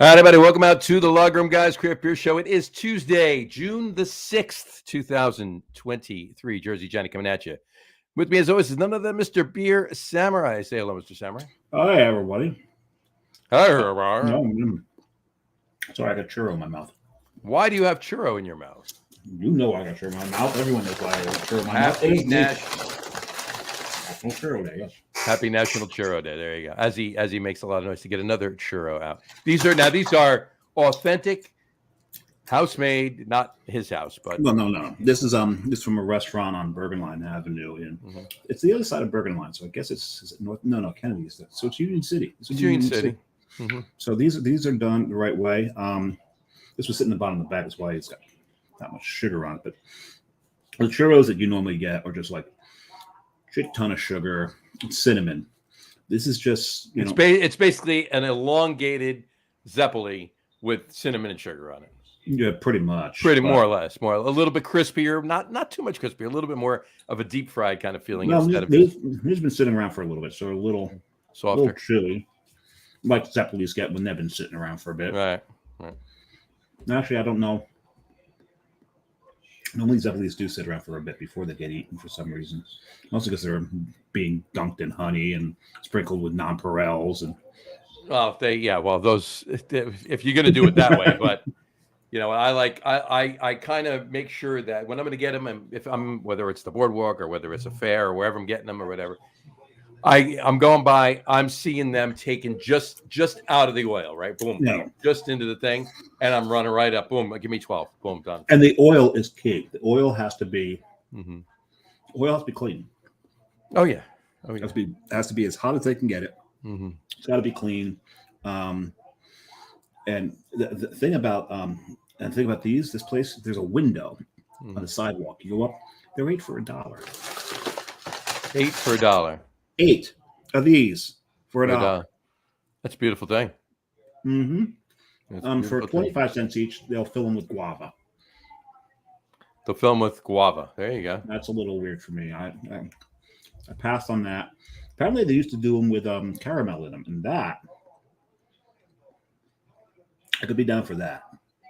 All right, everybody, welcome out to the Log Room Guys Craft Beer Show. It is Tuesday, June the 6th, 2023. Jersey Johnny coming at you. With me, as always, is none other than Mr. Beer Samurai. Say hello, Mr. Samurai. Hi, everybody. Hi, Sorry, I got churro in my mouth. Why do you have churro in your mouth? You know I got churro in my mouth. Everyone knows why I got churro in my mouth. Happy National Churro Day, yes. Happy National Churro Day. There you go. As he makes a lot of noise to get another churro out. These are authentic, house-made, not his house, but No. This is from a restaurant on Bergen Line Avenue, and it's the other side of Bergen Line. So I guess is it North? No, Kennedy is that. So it's Union City. It's Union City. Mm-hmm. So these are done the right way. This was sitting in the bottom of the bag. That's why it's got that much sugar on it. But the churros that you normally get are just like shit ton of sugar, cinnamon. This is just it's basically an elongated Zeppeli with cinnamon and sugar on it. Yeah, pretty much. More or less. A little bit crispier, not too much crispier, a little bit more of a deep fried kind of feeling instead of these been sitting around for a little bit, so a little softer, a little chilly, like Zeppelis get when they've been sitting around for a bit. Right. Actually, I don't know. Normally, Zeppelis do sit around for a bit before they get eaten for some reason. Mostly because they're being dunked in honey and sprinkled with nonpareils and. Those if you're going to do it that way, but I kind of make sure that when I'm going to get them, and if I'm whether it's the boardwalk or whether it's a fair or wherever I'm getting them or whatever, I'm going by. I'm seeing them taken just out of the oil, right? Boom, just into the thing, and I'm running right up. Boom, give me 12. Boom, done. And the oil is key. The oil has to be, oil has to be clean. Oh yeah, It has to be as hot as they can get it. Mm-hmm. It's got to be clean. And the thing about this place, there's a window on the sidewalk. You go up, they're $8 for $1. $8 for $1. 8 of these for $1. That's a beautiful thing. Mm-hmm. For 25 cents each, they'll fill them with guava. They'll fill them with guava. There you go. That's a little weird for me. I passed on that. Apparently, they used to do them with caramel in them, and that I could be down for that.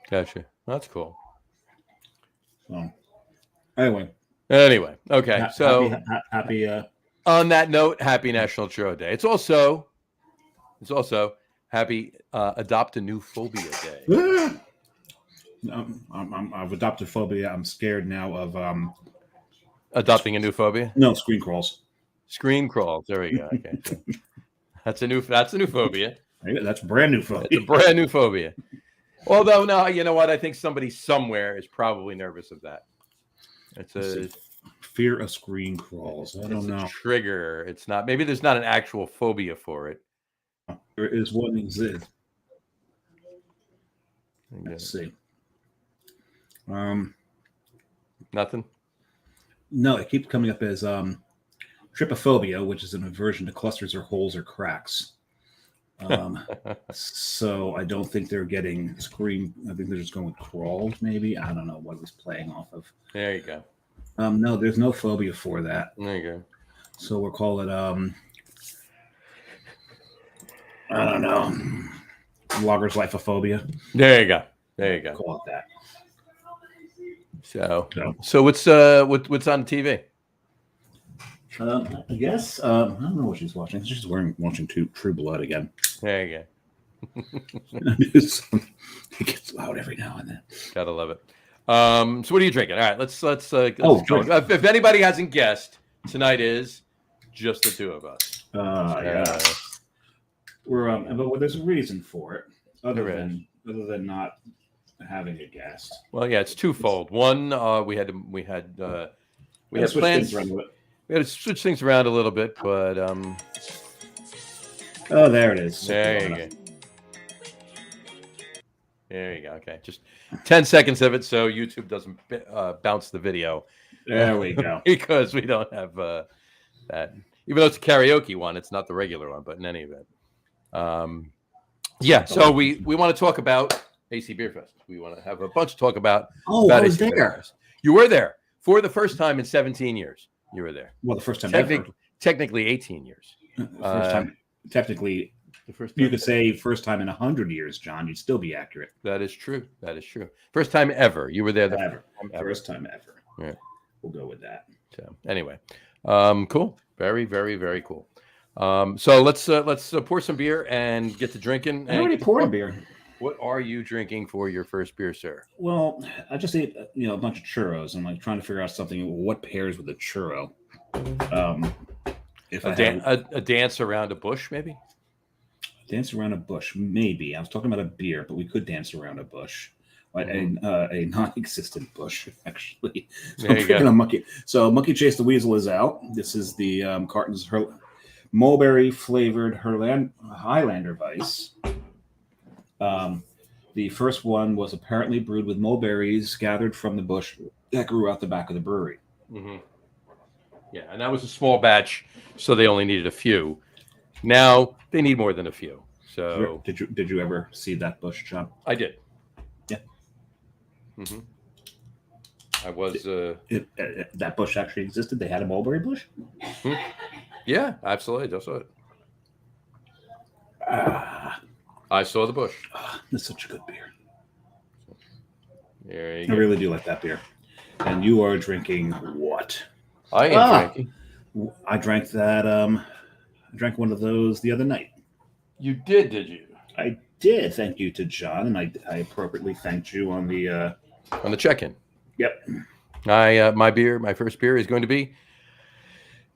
Gotcha. That's cool. So, anyway, okay. Happy. On that note, happy National Churro Day. It's also happy Adopt a New Phobia Day. I've adopted phobia. I'm scared now of adopting a new phobia. No, screen crawls. Screen crawls. There we go. Okay, that's a new phobia. That's a brand new phobia. It's a brand new phobia. Although, no, you know what? I think somebody somewhere is probably nervous of that. It's a fear of screen crawls. I don't know. Trigger. It's not. Maybe there's not an actual phobia for it. There is one exists. Let's see. Nothing. No, it keeps coming up as trypophobia, which is an aversion to clusters or holes or cracks. So I don't think they're getting screen. I think they're just going with crawls. Maybe I don't know what it was playing off of. There you go. No, there's no phobia for that. There you go. So we'll call it I don't know. Logger's Liphophobia. There you go. Call it that. So what's on TV? I guess I don't know what she's watching. She's watching True Blood again. There you go. It gets loud every now and then. Gotta love it. So what are you drinking? All right, let's go. If anybody hasn't guessed, tonight is just the two of us. Yeah. We're but there's a reason for it, other than not having a guest. Well, yeah, it's twofold. One, we had plans. We had to switch things around a little bit, but oh, there it is. There you go. There you go. Okay, just 10 seconds of it, so YouTube doesn't bounce the video. There we go. Because we don't have that. Even though it's a karaoke one, it's not the regular one. But in any event, So we want to talk about AC Beerfest. We want to have a bunch to talk about. Oh, I was there. Beerfest. You were there for the first time in 17 years. You were there. Well, the first time technically 18 years. First time, technically The first You time. could say first time in 100 years, John. You'd still be accurate. That is true. That is true. First time ever. You were there the Ever. first time ever. First time ever. Yeah. We'll go with that. So anyway, cool. Very, very, very cool. So let's pour some beer and get to drinking. I already poured a beer. What are you drinking for your first beer, sir? Well, I just ate a bunch of churros. I'm like trying to figure out something. What pairs with a churro? If A dance around a bush, maybe. Dance around a bush, maybe. I was talking about a beer, but we could dance around a bush. A non-existent bush, actually. So There you go. a monkey. So Monkey Chase the Weasel is out. This is the carton's mulberry flavored Highlander Weiss. The first one was apparently brewed with mulberries gathered from the bush that grew out the back of the brewery. Mm-hmm. Yeah, and that was a small batch, so they only needed a few. Now they need more than a few. So did you ever see that bush, John? I did. Yeah. Mm-hmm. I was. That bush actually existed. They had a mulberry bush. Hmm. Yeah, absolutely. I saw it. I saw the bush. That's such a good beer. There you I go. really do like that beer. And you are drinking what? I am drinking. I drank that. I drank one of those the other night. You did you? I did. Thank you to John, and I appropriately thanked you on the check-in. Yep. My first beer is going to be.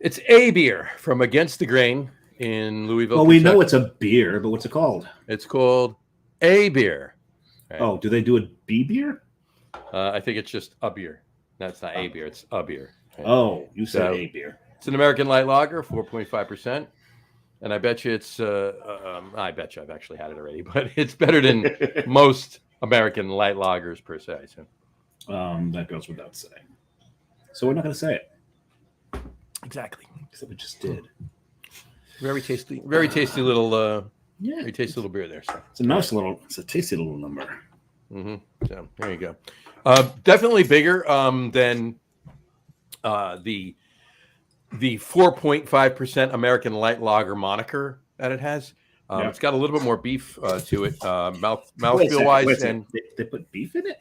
It's a beer from Against the Grain in Louisville. Well, we Kentucky. know it's a beer, but what's it called? It's called a beer. Right. Oh, do they do a B beer? I think it's just a beer. That's not a beer. It's a beer. Right? Oh, you said a beer. It's an American light lager, 4.5%. And I bet you it's, I bet you I've actually had it already, but it's better than most American light lagers per se. So. That goes without saying. So we're not going to say it. Exactly. Except we just did. Very tasty little, very tasty little beer there. So. It's a tasty little number. Mm-hmm. So there you go. Definitely bigger than the 4.5% American light lager moniker that it has. It's got a little bit more beef to it, mouthfeel wise, and they put beef in it.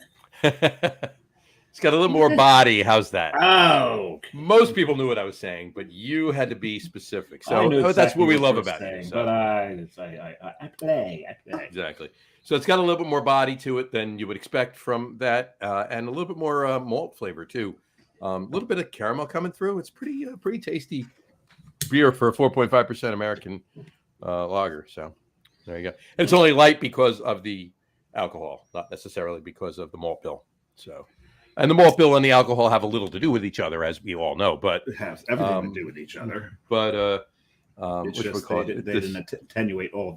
It's got a little more body. How's that? Oh, okay. Most people knew what I was saying, but you had to be specific. So that's what we love about it. So. But I play. Exactly. So it's got a little bit more body to it than you would expect from that, and a little bit more malt flavor too. A little bit of caramel coming through. It's pretty tasty beer for a 4.5% American lager. So there you go. And it's only light because of the alcohol, not necessarily because of the malt bill. So, and the malt bill and the alcohol have a little to do with each other, as we all know. But it has everything to do with each other. But it's just they didn't attenuate all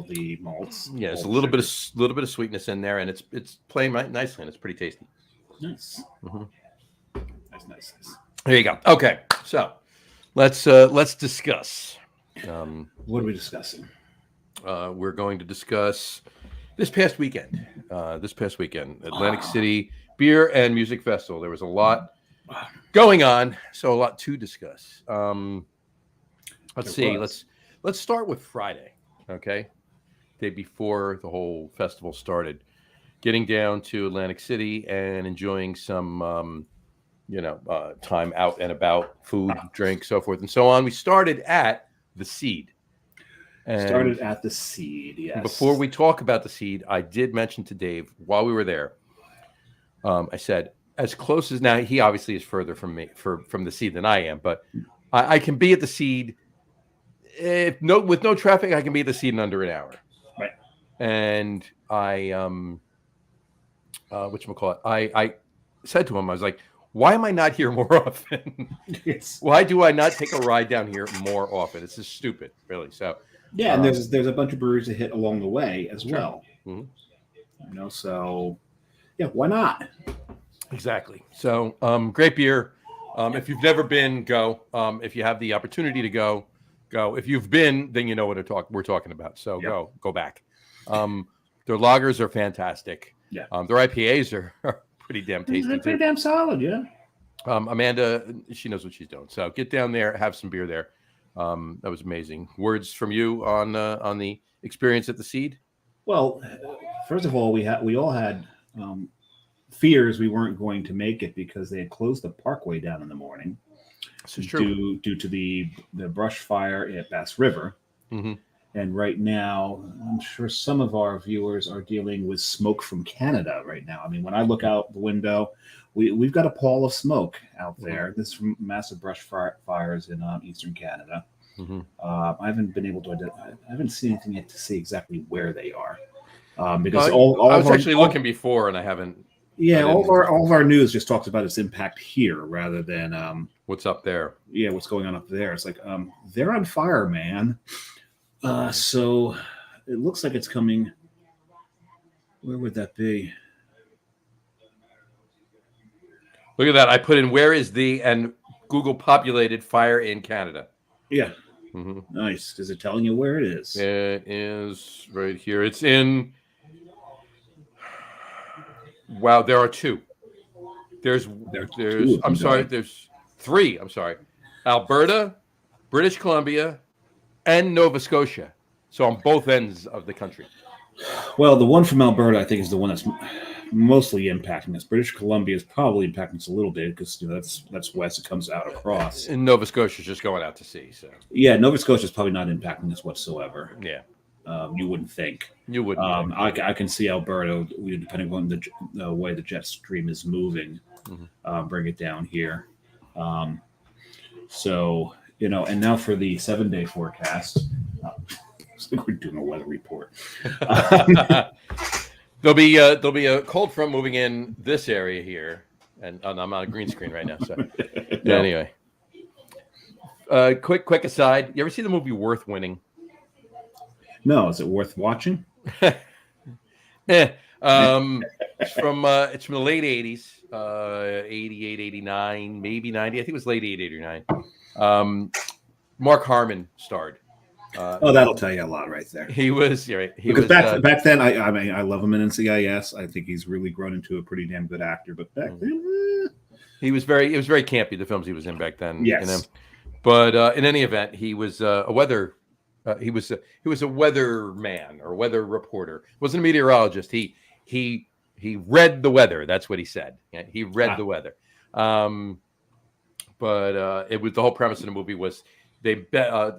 the malts. Yeah, there's a little bit of sweetness in there, and it's playing nicely, and it's pretty tasty. Nice. Mm-hmm. Nice. There you go. Okay, so let's discuss. What are we discussing? We're going to discuss this past weekend. Atlantic City Beer and Music Festival. There was a lot going on, so a lot to discuss. Let's see. Let's start with Friday. Okay, day before the whole festival started. Getting down to Atlantic City and enjoying some. Time out and about, food, drink, so forth and so on. We started at the Seed. Yes. Before we talk about the Seed, I did mention to Dave while we were there. I said, as close as now, he obviously is further from me from the Seed than I am, but I can be at the Seed. With no traffic, I can be at the Seed in under an hour. Right. And I I said to him, I was like, why am I not here more often? Why do I not take a ride down here more often? It's just stupid, really. So yeah, and there's a bunch of breweries to hit along the way as well. Mm-hmm. So yeah, why not? Exactly. So great beer. If you've never been, go. If you have the opportunity to go. If you've been, then you know what we're talking about. So go back. Their lagers are fantastic. Yeah. Their IPAs are pretty damn tasty. They're pretty damn solid, yeah. Amanda, she knows what she's doing. So get down there, have some beer there. That was amazing. Words from you on the experience at the Seed? Well, first of all, we all had fears we weren't going to make it because they had closed the parkway down in the morning This is true. due to the brush fire at Bass River. Mm-hmm. And right now, I'm sure some of our viewers are dealing with smoke from Canada right now. I mean, when I look out the window, we've got a pall of smoke out there. This is from massive brush fires in eastern Canada. Mm-hmm. I haven't been able to identify. I haven't seen anything yet to see exactly where they are. Because I was actually looking before, and I haven't. Yeah, all of our news just talks about its impact here rather than what's up there. Yeah, what's going on up there. It's like they're on fire, man. So it looks like it's coming. Where would that be? Look at that. I put in where is the, and Google populated fire in Canada. Yeah. Mm-hmm. Nice. Is it telling you where it is? It is right here. It's in. Wow, there are two. There's I'm sorry, there's three. I'm sorry. Alberta, British Columbia, and Nova Scotia. So on both ends of the country. Well, the one from Alberta, I think, is the one that's mostly impacting us. British Columbia is probably impacting us a little bit because that's west. It comes out across. And Nova Scotia is just going out to sea. So yeah, Nova Scotia is probably not impacting us whatsoever. Yeah, you wouldn't think. You wouldn't. I can see Alberta, depending on the way the jet stream is moving, bring it down here. So and now for the 7-day forecast. It's like we're doing a weather report. There'll be a cold front moving in this area here, and I'm on a green screen right now. So anyway, quick aside. You ever see the movie Worth Winning? No, is it worth watching? It's from the late 80s, 88, 89, maybe 90. I think it was late 88 or 89. Mark Harmon starred. That'll tell you a lot right there. He was right. Back then, I mean, I love him in NCIS. I think he's really grown into a pretty damn good actor. But back then, it was very campy. The films he was in back then. Yes. But in any event, he was a weather. He was a weather man or weather reporter. Wasn't a meteorologist. He read the weather. That's what he said. He read the weather. But it was the whole premise of the movie was they bet a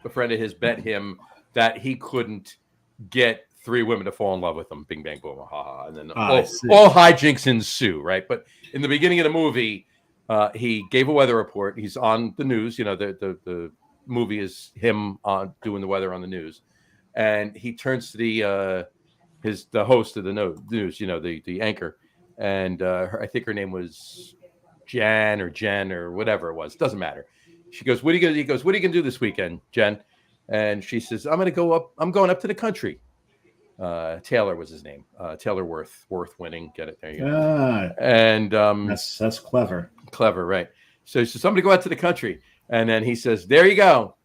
friend of his bet him that he couldn't get 3 women to fall in love with him. Bing, bang, boom, ha, ha. And then all hijinks ensue, right? But in the beginning of the movie, he gave a weather report. He's on the news. The movie is him doing the weather on the news. And he turns to the host of the news, the anchor. And I think her name was Jen or whatever it was. Doesn't matter. She goes, "What are you gonna?" He goes, "What are you gonna do this weekend, Jen?" And she says, "I'm going up to the country." Taylor was his name. Taylor Worth Winning. Get it? There you go. And that's clever. Clever, right? So she says, "Somebody go out to the country," and then he says, "There you go,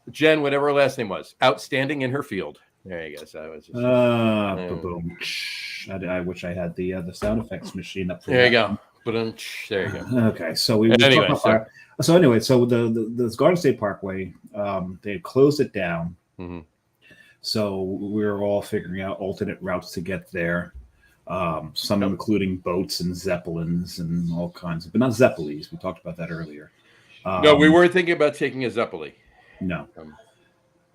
Jen, whatever her last name was, outstanding in her field." There you go. So that was just, boom. I wish I had the sound effects machine up there. You go. But there you go. Okay, so the Garden State Parkway, they had closed it down. Mm-hmm. So we were all figuring out alternate routes to get there. Some including boats and zeppelins and all kinds of, but not zeppelis. We talked about that earlier. No, we weren't thinking about taking a zeppeli. No.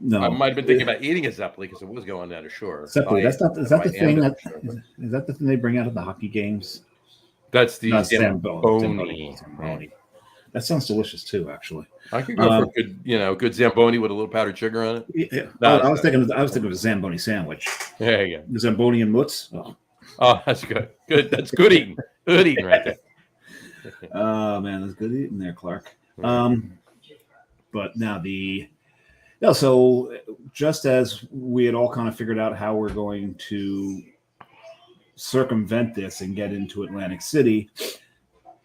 No, I might have been thinking about eating a zeppeli because it was going down to shore. Zeppeli, is that the thing they bring out of the hockey games? That's the Zamboni. That sounds delicious too, actually. I could go for a good Zamboni with a little powdered sugar on it. Yeah. I was thinking of a Zamboni sandwich. There you go. The Zamboni and mutz. Oh, that's good. Good. That's good eating. Good eating right there. Oh man, that's good eating there, Clark. But now so just as we had all kind of figured out how we're going to circumvent this and get into Atlantic City,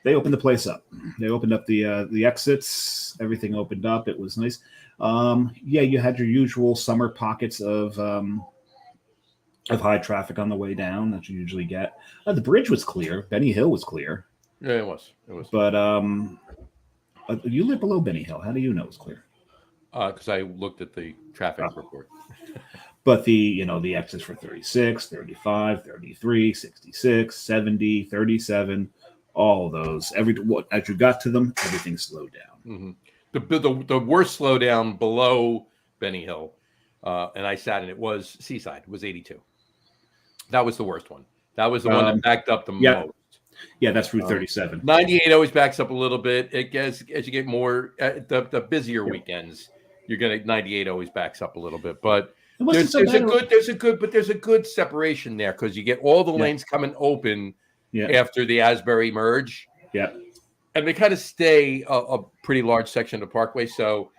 they opened the place up. They opened up the exits. Everything opened up. It was nice. You had your usual summer pockets of high traffic on the way down that you usually get. The bridge was clear. Benny Hill was clear. Yeah, it was. But you live below Benny Hill. How do you know it's clear? Because I looked at the traffic report. But the exits for 36, 35, 33, 66, 70, 37, all of those. As you got to them, everything slowed down. Mm-hmm. The worst slowdown below Benny Hill, and I sat in it, was Seaside. It was 82. That was the worst one. That was the one that backed up the most. Yeah, that's Route 37. 98 always backs up a little bit. As you get more the busier weekends, you're gonna 98 always backs up a little bit, but there's a good separation there because you get all the lanes coming open after the Asbury merge. Yeah, and they kind of stay a pretty large section of the Parkway, so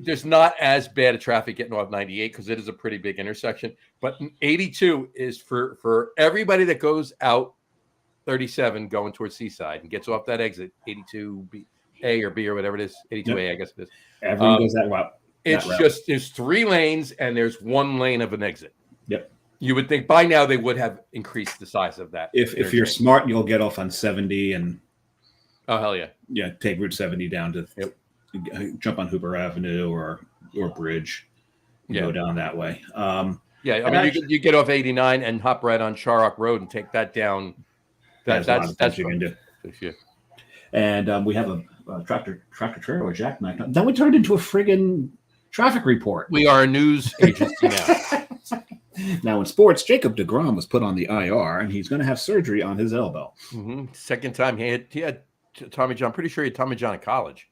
there's not as bad a traffic getting off 98 because it is a pretty big intersection. But 82 is for everybody that goes out 37 going towards Seaside and gets off that exit 82B A or B or whatever it is, 82A, I guess it is. Everyone goes that route. It's just there's 3 lanes and there's 1 lane of an exit. Yep. You would think by now they would have increased the size of that. If you're smart, you'll get off on 70 and hell yeah, take Route 70 down to jump on Hooper Avenue or Bridge and go down that way. You get off 89 and hop right on Charrock Road and take that down. That's what you can do. Yeah. And we have a tractor trailer jackknife. Then we turned into a friggin' traffic report. We are a news agency now. Now in sports, Jacob deGrom was put on the IR, and he's going to have surgery on his elbow. Mm-hmm. Second time he had Tommy John. Pretty sure he had Tommy John in college.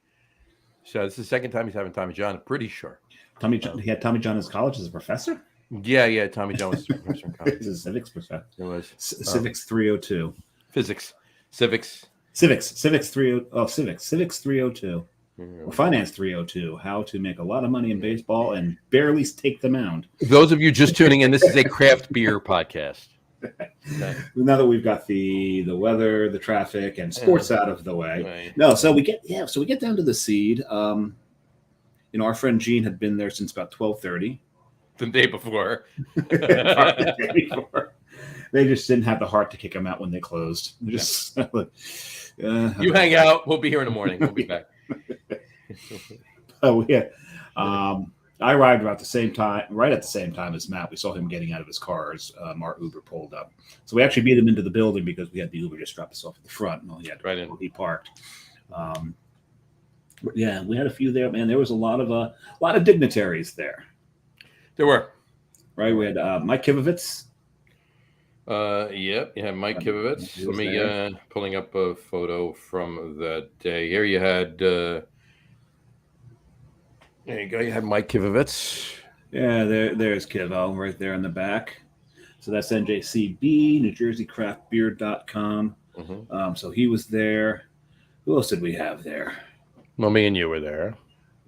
So this is the second time he's having Tommy John. Pretty sure. He had Tommy John in college as a professor? Yeah. Tommy John was a professor in college. He's a civics professor. It was Civics 302. Civics 302. Or Finance 302. How to make a lot of money in baseball and barely take the mound. Those of you just tuning in, this is a craft beer podcast. Now that we've got the weather, the traffic, and sports out of the way, right. No. So we get down to the seed. Our friend Gene had been there since about 12:30. The day before. They just didn't have the heart to kick him out when they closed. Just you hang out. We'll be here in the morning. We'll be back. Oh yeah. I arrived about the same time, right at the same time as Matt. We saw him getting out of his car as our Uber pulled up. So we actually beat him into the building because we had the Uber just drop us off at the front, and he parked. We had a few there, man. There was a lot of dignitaries there. There were. Right, we had Mike Kivovitz. Mike Kivovitz. Let me pulling up a photo from that day. Here you had. There you go. You had Mike Kivovitz. Yeah, there's Kivo right there in the back. So that's NJCB, NewJerseyCraftBeer.com. Mm-hmm. So he was there. Who else did we have there? Well, me and you were there.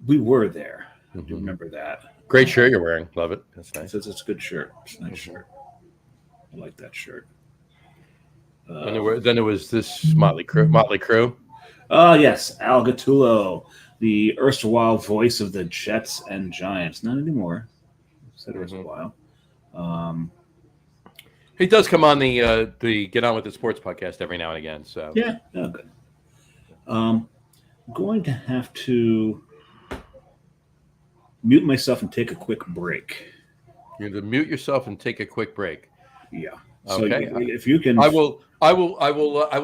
We were there. Mm-hmm. I do remember that. Great shirt you're wearing. Love it. That's nice. It's a good shirt. It's a nice shirt. I like that shirt. Then there was this Motley Crue. Yes, Al Gattuso, the erstwhile voice of the Jets and Giants. Not anymore. Said erstwhile. He does come on the Get On With the Sports podcast every now and again. So yeah, good. I'm going to have to mute myself and take a quick break. You're going to mute yourself and take a quick break. Yeah. Okay. So if you can, I will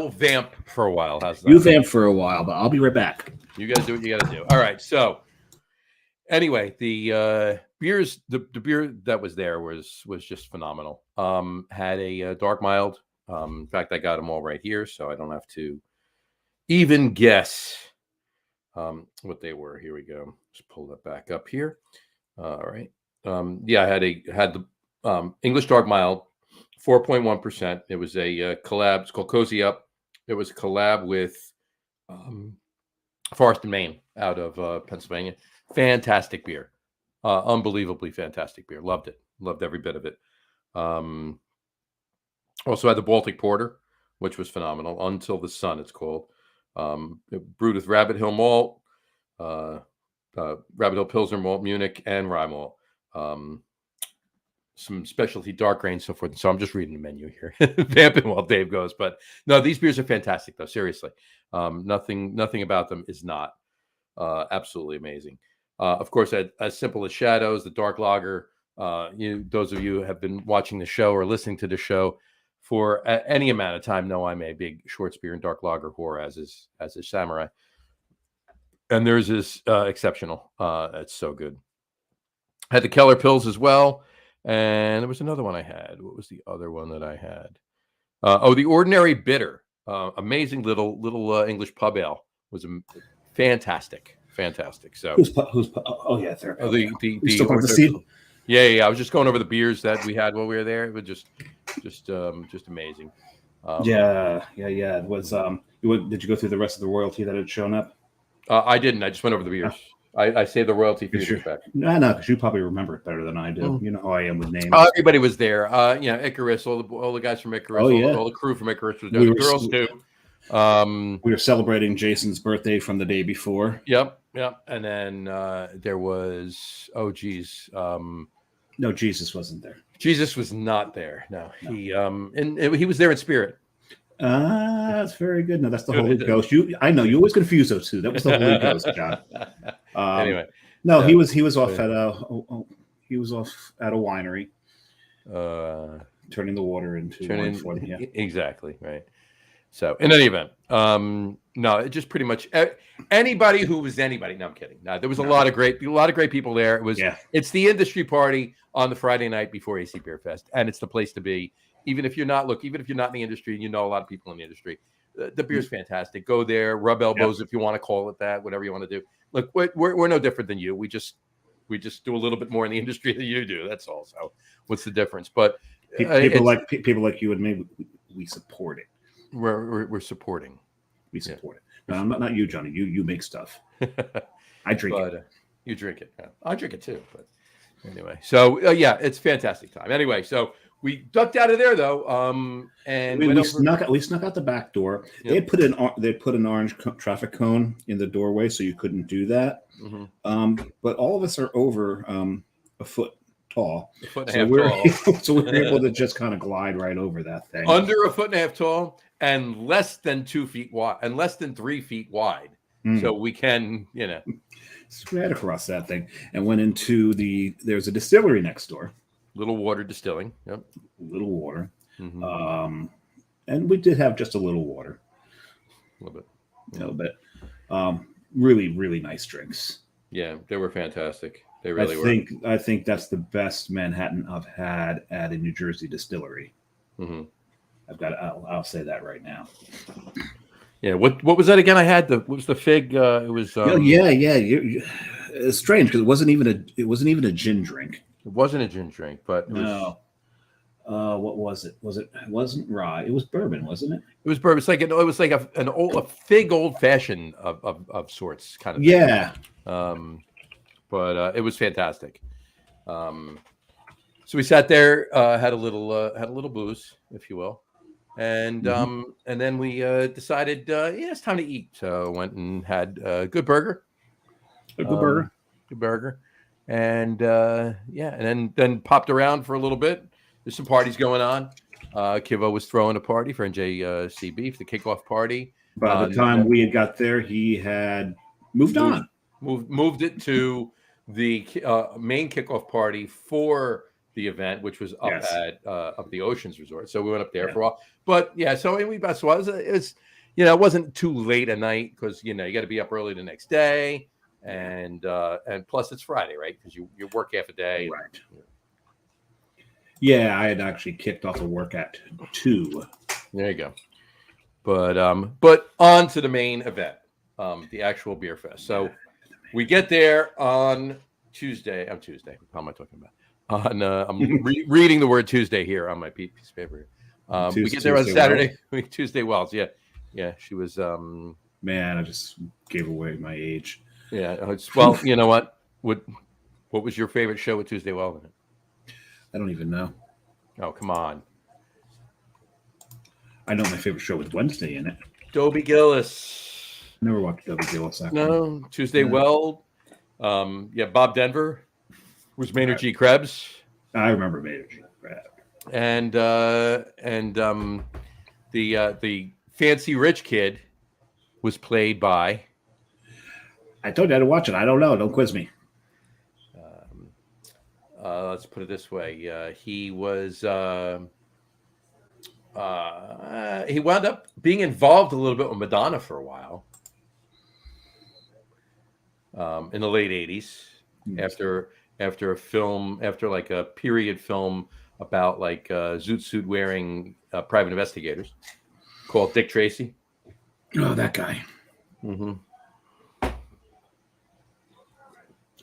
vamp for a while. How's that? You vamp for a while, but I'll be right back. You guys do what you got to do. All right. So anyway, the beers, the beer that was there was just phenomenal. Had a dark mild. In fact, I got them all right here, so I don't have to even guess what they were. Here we go. Just pull that back up here. All right. I had the English dark mild, 4.1%. It was a collab. It's called Cozy Up. It was a collab with Forest and Maine out of Pennsylvania. Fantastic beer. Unbelievably fantastic beer. Loved it. Loved every bit of it. Also had the Baltic Porter, which was phenomenal. Until the Sun, it's called. Brewed with Rabbit Hill malt, Rabbit Hill Pilsner malt, Munich, and rye malt. Some specialty dark grain, so forth. So I'm just reading the menu here, vamping while Dave goes. But no, these beers are fantastic, though. Seriously, nothing about them is not absolutely amazing. Of course, as simple as Shadows, the dark lager. Those of you who have been watching the show or listening to the show for any amount of time know I'm a big short spear and dark lager whore, as is Samurai. And theirs is exceptional. It's so good. Had the Keller Pills as well. And there was another one I had. What was the other one that I had? The Ordinary Bitter. Amazing little English pub ale. Was fantastic. So oh yeah, there. the still the seed? Yeah. I was just going over the beers that we had while we were there. It was just amazing. Yeah. It was. Did you go through the rest of the royalty that had shown up? I didn't. I just went over the beers. I saved the royalty for you back. No, because you probably remember it better than I do. You know how I am with names. Everybody was there. Icarus, all the guys from Icarus, all the crew from Icarus was there. The girls too. We were celebrating Jason's birthday from the day before. Yep. And then there was no, Jesus wasn't there. Jesus was not there. No. He was there in spirit. That's very good. No, that's the Holy Ghost. I know you always confuse those two. That was the Holy Ghost, John. Anyway, no, he was off at a winery, turning the water into wine for them. Yeah. Exactly right. So, in any event, no, it just pretty much anybody who was anybody. No, I'm kidding. No, there was a lot of great people there. It's the industry party on the Friday night before AC Beerfest, and it's the place to be. Even if you're not in the industry, and you know a lot of people in the industry, the beer's fantastic. Go there, rub elbows if you want to call it that, whatever you want to do. Look, we're no different than you. We just do a little bit more in the industry than you do. That's all. So, what's the difference? But people like you and me, we support it. We're supporting. We support it. No, not you, Johnny. You make stuff. I drink it. You drink it. Yeah. I drink it too. But anyway, so it's fantastic time. Anyway, so we ducked out of there though, and we snuck out the back door. Yep. They put an orange traffic cone in the doorway, so you couldn't do that. Mm-hmm. But all of us are over a foot tall, so we're able to just kind of glide right over that thing. Under a foot and a half tall and less than 2 feet wide and less than 3 feet wide. So we can, spread across that thing and went into there's a distillery next door. Little Water Distilling. Yep. Little Water. Mm-hmm. And we did have just a little water. A little bit. Really, really nice drinks. Yeah, they were fantastic. They really were. I think that's the best Manhattan I've had at a New Jersey distillery. Mm-hmm. I'll say that right now. Yeah. What was that again? I had what was the fig? It was. It's strange because it wasn't even a gin drink. It wasn't a gin drink, but it was. No. What was it? It wasn't rye. It was bourbon, wasn't it? It was bourbon. It was like a fig old fashioned of sorts, kind of. Yeah. Thing. But it was fantastic. So we sat there, had a little booze, if you will, and then we decided, it's time to eat. So went and had a good burger. Good burger. And and then popped around for a little bit. There's some parties going on. Kivo was throwing a party for NJC Beef, the kickoff party. By the time we had got there, he had moved it to the main kickoff party for the event, which was up at up the Oceans Resort. So we went up there for a while. But so we best was it wasn't too late at night because you got to be up early the next day. And plus it's Friday, right? Because you work half a day. Right. Yeah, I had actually kicked off of work at 2. There you go. But on to the main event, the actual Beerfest. So we get there on Tuesday. How am I talking about? I'm reading the word Tuesday here on my piece of paper. We get there on Saturday. Tuesday Wells. Yeah. She was. Man, I just gave away my age. Yeah. Well, you know what? What was your favorite show with Tuesday Wells in it? I don't even know. Oh, come on. I know my favorite show with Wednesday in it. Dobie Gillis. Never watched Dobie Gillis. No, Tuesday Weld. Bob Denver was Maynard G. Krebs. I remember Maynard G. Krebs. And the fancy rich kid was played by. I told you I had to watch it. I don't know. Don't quiz me. let's put it this way. He was he wound up being involved a little bit with Madonna for a while in the late 80s after a film, after like a period film about like zoot suit wearing private investigators called Dick Tracy. Oh, that guy. Mm-hmm.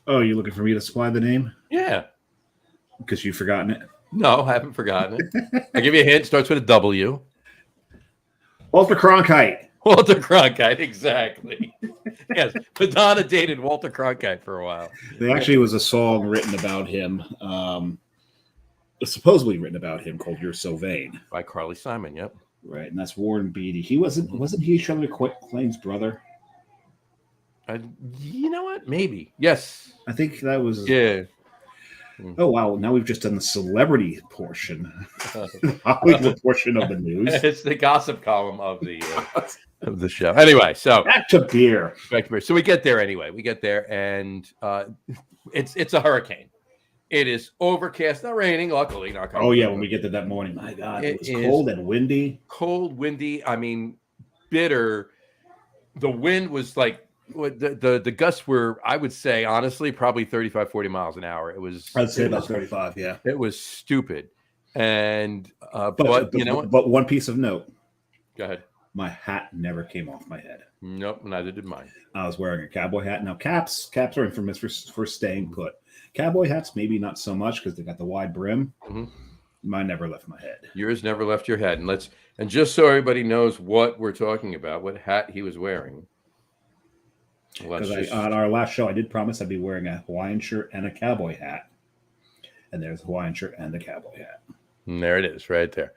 Oh, you're looking for me to supply the name? Yeah. Because you've forgotten it? No, I haven't forgotten it. I'll give you a hint. Starts with a W. Walter Cronkite. Walter Cronkite, exactly. Yes, Madonna dated Walter Cronkite for a while. There actually was a song written about him, supposedly written about him, called "You're So Vain" By Carly Simon. Yep. Right, and that's Warren Beatty. He wasn't he Shirley MacLaine's brother? You know what? Maybe. Yes. I think that was. Yeah. Oh wow! Now we've just done the celebrity portion, the Hollywood portion of the news. It's the gossip column of the show. Anyway, so back to beer. So we get there anyway. We get there, and it's a hurricane. It is overcast, not raining. Luckily, not. Oh yeah, when we get there that morning, my God, it was cold and windy. Cold, windy. I mean, bitter. The wind was like. The gusts were, I would say, honestly, probably 35, 40 miles an hour. It was. I'd say about 35. Yeah, it was stupid, and but you know, but one piece of note. Go ahead. My hat never came off my head. Nope, neither did mine. I was wearing a cowboy hat. Now caps are infamous for staying put. Cowboy hats maybe not so much because they got the wide brim. Mm-hmm. Mine never left my head. Yours never left your head, and just so everybody knows what we're talking about, what hat he was wearing. Because on our last show, I did promise I'd be wearing a Hawaiian shirt and a cowboy hat. And there's a Hawaiian shirt and the cowboy hat. And there it is, right there.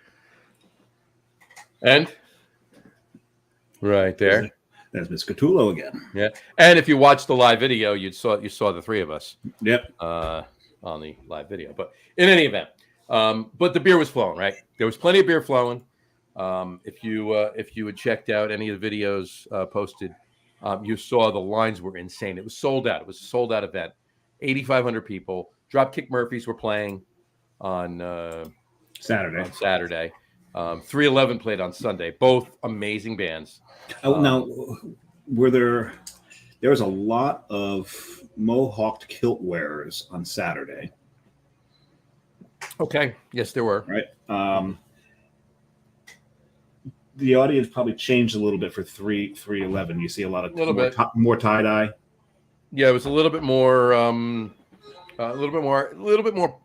And right there. There's Miss Cthulhu again. Yeah. And if you watched the live video, you saw the three of us. Yep. On the live video. But in any event, but the beer was flowing, right? There was plenty of beer flowing. If you had checked out any of the videos posted, you saw the lines were insane. It was sold out. It was a sold out event. 8,500 people. Dropkick Murphys were playing on Saturday. 311 played on Sunday. Both amazing bands. Now, there was a lot of mohawked kilt wearers on Saturday. Okay. Yes, there were. Right. The audience probably changed a little bit for 311. You see a lot of more tie dye. Yeah, it was a little bit more. A little bit more.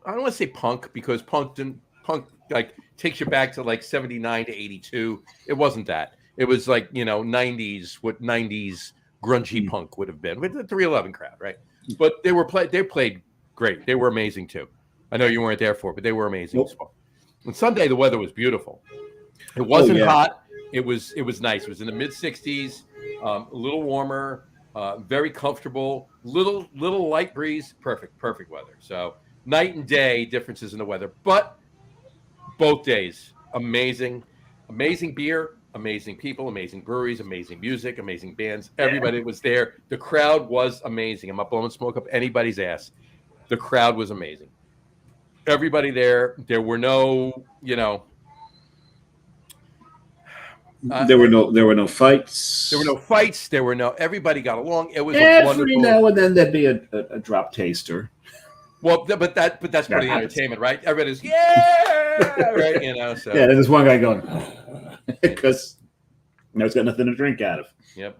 I don't want to say punk because punk like takes you back to like 79 to 82. It wasn't that. It was like 90s. What 90s grungy punk would have been with the 311 crowd, right? But they played great. They were amazing too. I know you weren't there for it, but they were amazing. Nope. On Sunday, the weather was beautiful. It wasn't hot. It was nice. It was in the mid 60s, a little warmer, very comfortable, little light breeze, perfect weather. So night and day differences in the weather, but both days amazing beer, amazing people, amazing breweries, amazing music, amazing bands. Everybody was there. The crowd was amazing. I'm not blowing smoke up anybody's ass. The crowd was amazing. Everybody there. There were no, there were no fights. There were no fights. Everybody got along. It was every now and then there'd be a drop taster. Well, but that's part of the entertainment, right? Everybody's right, So yeah, there's one guy going because he's got nothing to drink out of. Yep.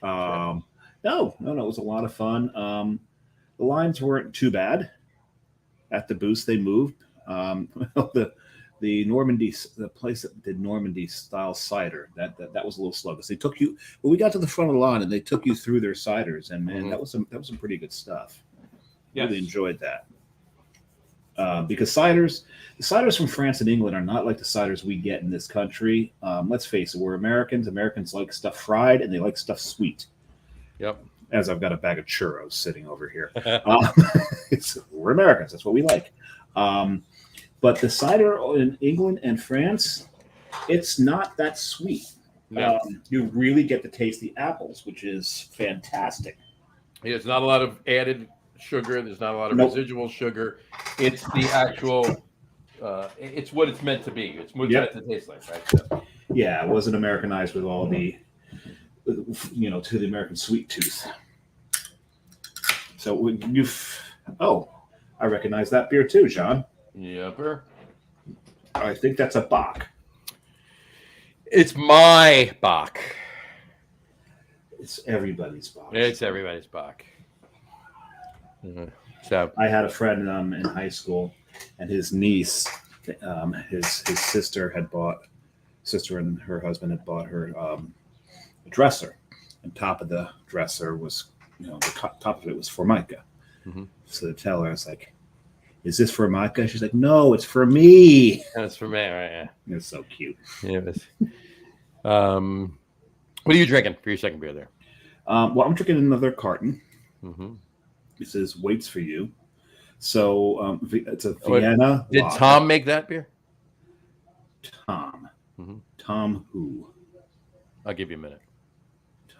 No, it was a lot of fun. The lines weren't too bad at the booths. They moved. The Normandy, the place that did Normandy style cider, that was a little slow because they took you. Well, we got to the front of the line and they took you through their ciders, and man, that was some pretty good stuff. Yes. Really enjoyed that because the ciders from France and England are not like the ciders we get in this country. Let's face it, we're Americans. Americans like stuff fried and they like stuff sweet. Yep. As I've got a bag of churros sitting over here. We're Americans. That's what we like. But the cider in England and France, it's not that sweet. No. You really get to taste the apples, which is fantastic. There's not a lot of added sugar. There's not a lot of Nope. residual sugar. It's the actual. It's what it's meant to be. It's what it's Yep. meant to taste like, right? So, Yeah, it wasn't Americanized with all the, to the American sweet tooth. So I recognize that beer too, John. yepper. I think that's a Bach. It's my Bach. It's everybody's Bach. It's everybody's Bach. Mhm. So I had a friend in high school, and his niece, his sister and her husband had bought her a dresser, and top of the dresser was, the top of it was Formica. Mhm. So to tell her, I was like, "Is this Formica?" She's like, "No, it's for me." that's for me, right? Yeah. It's so cute. Yeah, it is. What are you drinking for your second beer there? Well, I'm drinking another carton. Mm-hmm. It says "Waits for You." So it's a Vienna. Did lager. Tom make that beer? Tom. Mm-hmm. Tom who? I'll give you a minute.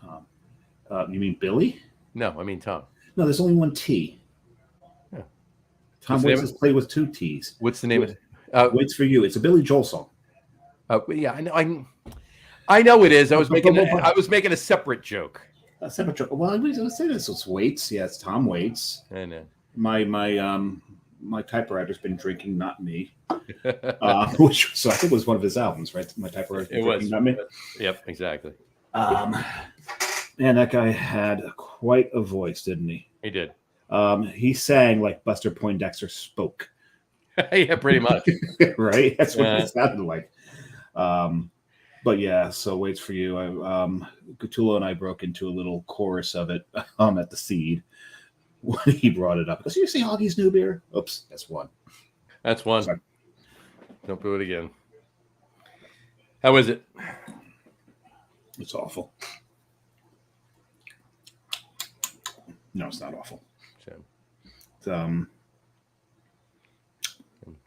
Tom. You mean Billy? No, I mean Tom. No, there's only one T. Yeah. Tom Waits is played with two T's. What's the name of it? Waits for You. It's a Billy Joel song. Yeah, I know it is. I was making a separate joke. A separate joke. Well, I was saying this. It's Waits. Yeah, it's Tom Waits. I know. My typewriter's been drinking, not me. So I think it was one of his albums, right? My typewriter's been drinking, not me. Yep, exactly. Man, that guy had quite a voice, didn't he? He did. He sang like Buster Poindexter spoke. Yeah, pretty much. Right? That's what it sounded like. But yeah, so Waits for You. Cthulhu and I broke into a little chorus of it at the Seed when he brought it up. Because you see Augie's new beer? Oops, that's one. That's one. Sorry. Don't do it again. How is it? It's awful. No, it's not awful.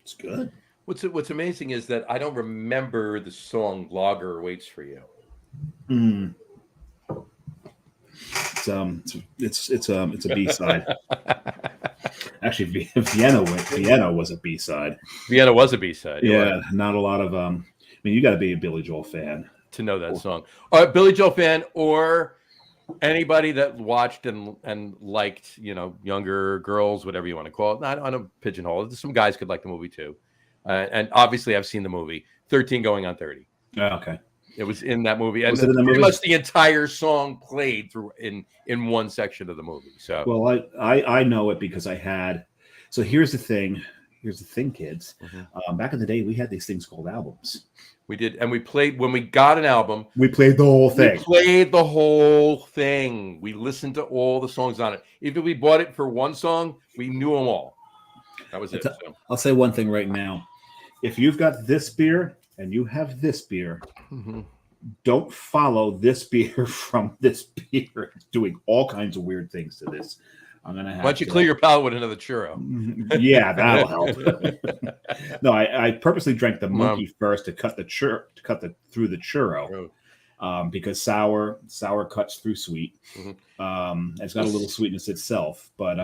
It's good. What's amazing is that I don't remember the song "Lager Waits for You." It's a B-side. Actually, Vienna was a B-side. Vienna was a B-side. Yeah, not a lot of you got to be a Billy Joel fan to know that song. Billy Joel fan or anybody that watched and liked, younger girls, whatever you want to call it. Not on a pigeonhole. Some guys could like the movie too. And obviously, I've seen the movie 13 Going on 30. Oh, okay. It was in that movie, and pretty much the entire song played through in one section of the movie. So, well, I know it because I had. So here's the thing, kids. Mm-hmm. Back in the day, we had these things called albums. We did, and we played when we got an album. We played the whole thing. We listened to all the songs on it. Even if we bought it for one song, we knew them all. That was it. So. I'll say one thing right now. If you've got this beer and you have this beer, mm-hmm. don't follow this beer from this beer. It's doing all kinds of weird things to this. I'm gonna have. Why don't you clear your palate with another churro? Yeah, that'll help. No, I purposely drank the monkey first to cut through the churro. Because sour cuts through sweet. Mm-hmm. It's got a little sweetness itself, but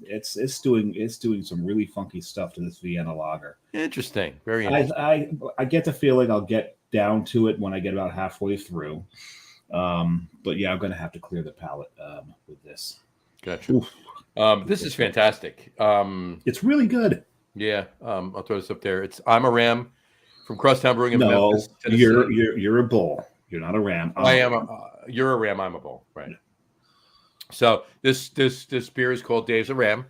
it's doing some really funky stuff to this Vienna lager. Interesting, very interesting. I get the feeling I'll get down to it when I get about halfway through. But yeah, I'm going to have to clear the palate with this. Gotcha. This is fantastic. It's really good. Yeah, I'll throw this up there. I'm a Ram from Crosstown Brewing in Memphis, Tennessee. You're a bull. You're not a Ram. You're a Ram. I'm a bull. Right. So this beer is called Dave's a Ram,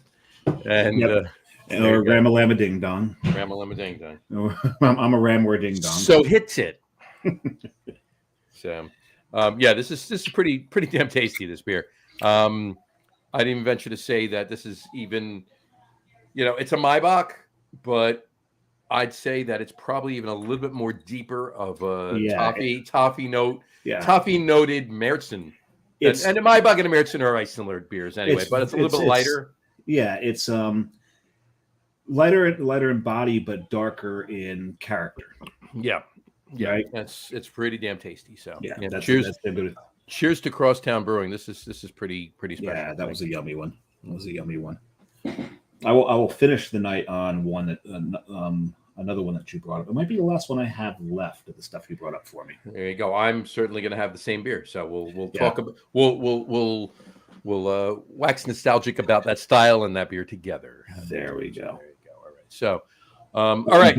and or Ram-a-Lama Ding Dong. Ram-a-Lama Ding Dong. I'm a Ram where Ding Dong. So hits it. So, this is pretty damn tasty. This beer. I'd even venture to say that this is even, it's a Maibach, but I'd say that it's probably even a little bit more deeper of a toffee note, toffee noted Märzen. And the Maibach and the Märzen are very similar beers anyway, but it's a little bit lighter. It's lighter in body, but darker in character. Yeah. Right? It's pretty damn tasty. So that's cheers to Crosstown Brewing. This is pretty special. Yeah, that was a yummy one. That was a yummy one. I will finish the night on one that another one that you brought up. It might be the last one I have left of the stuff you brought up for me. There you go. I'm certainly going to have the same beer, so we'll Yeah. talk about we'll wax nostalgic about that style and that beer together. There we go. There you go. All right. So, all right.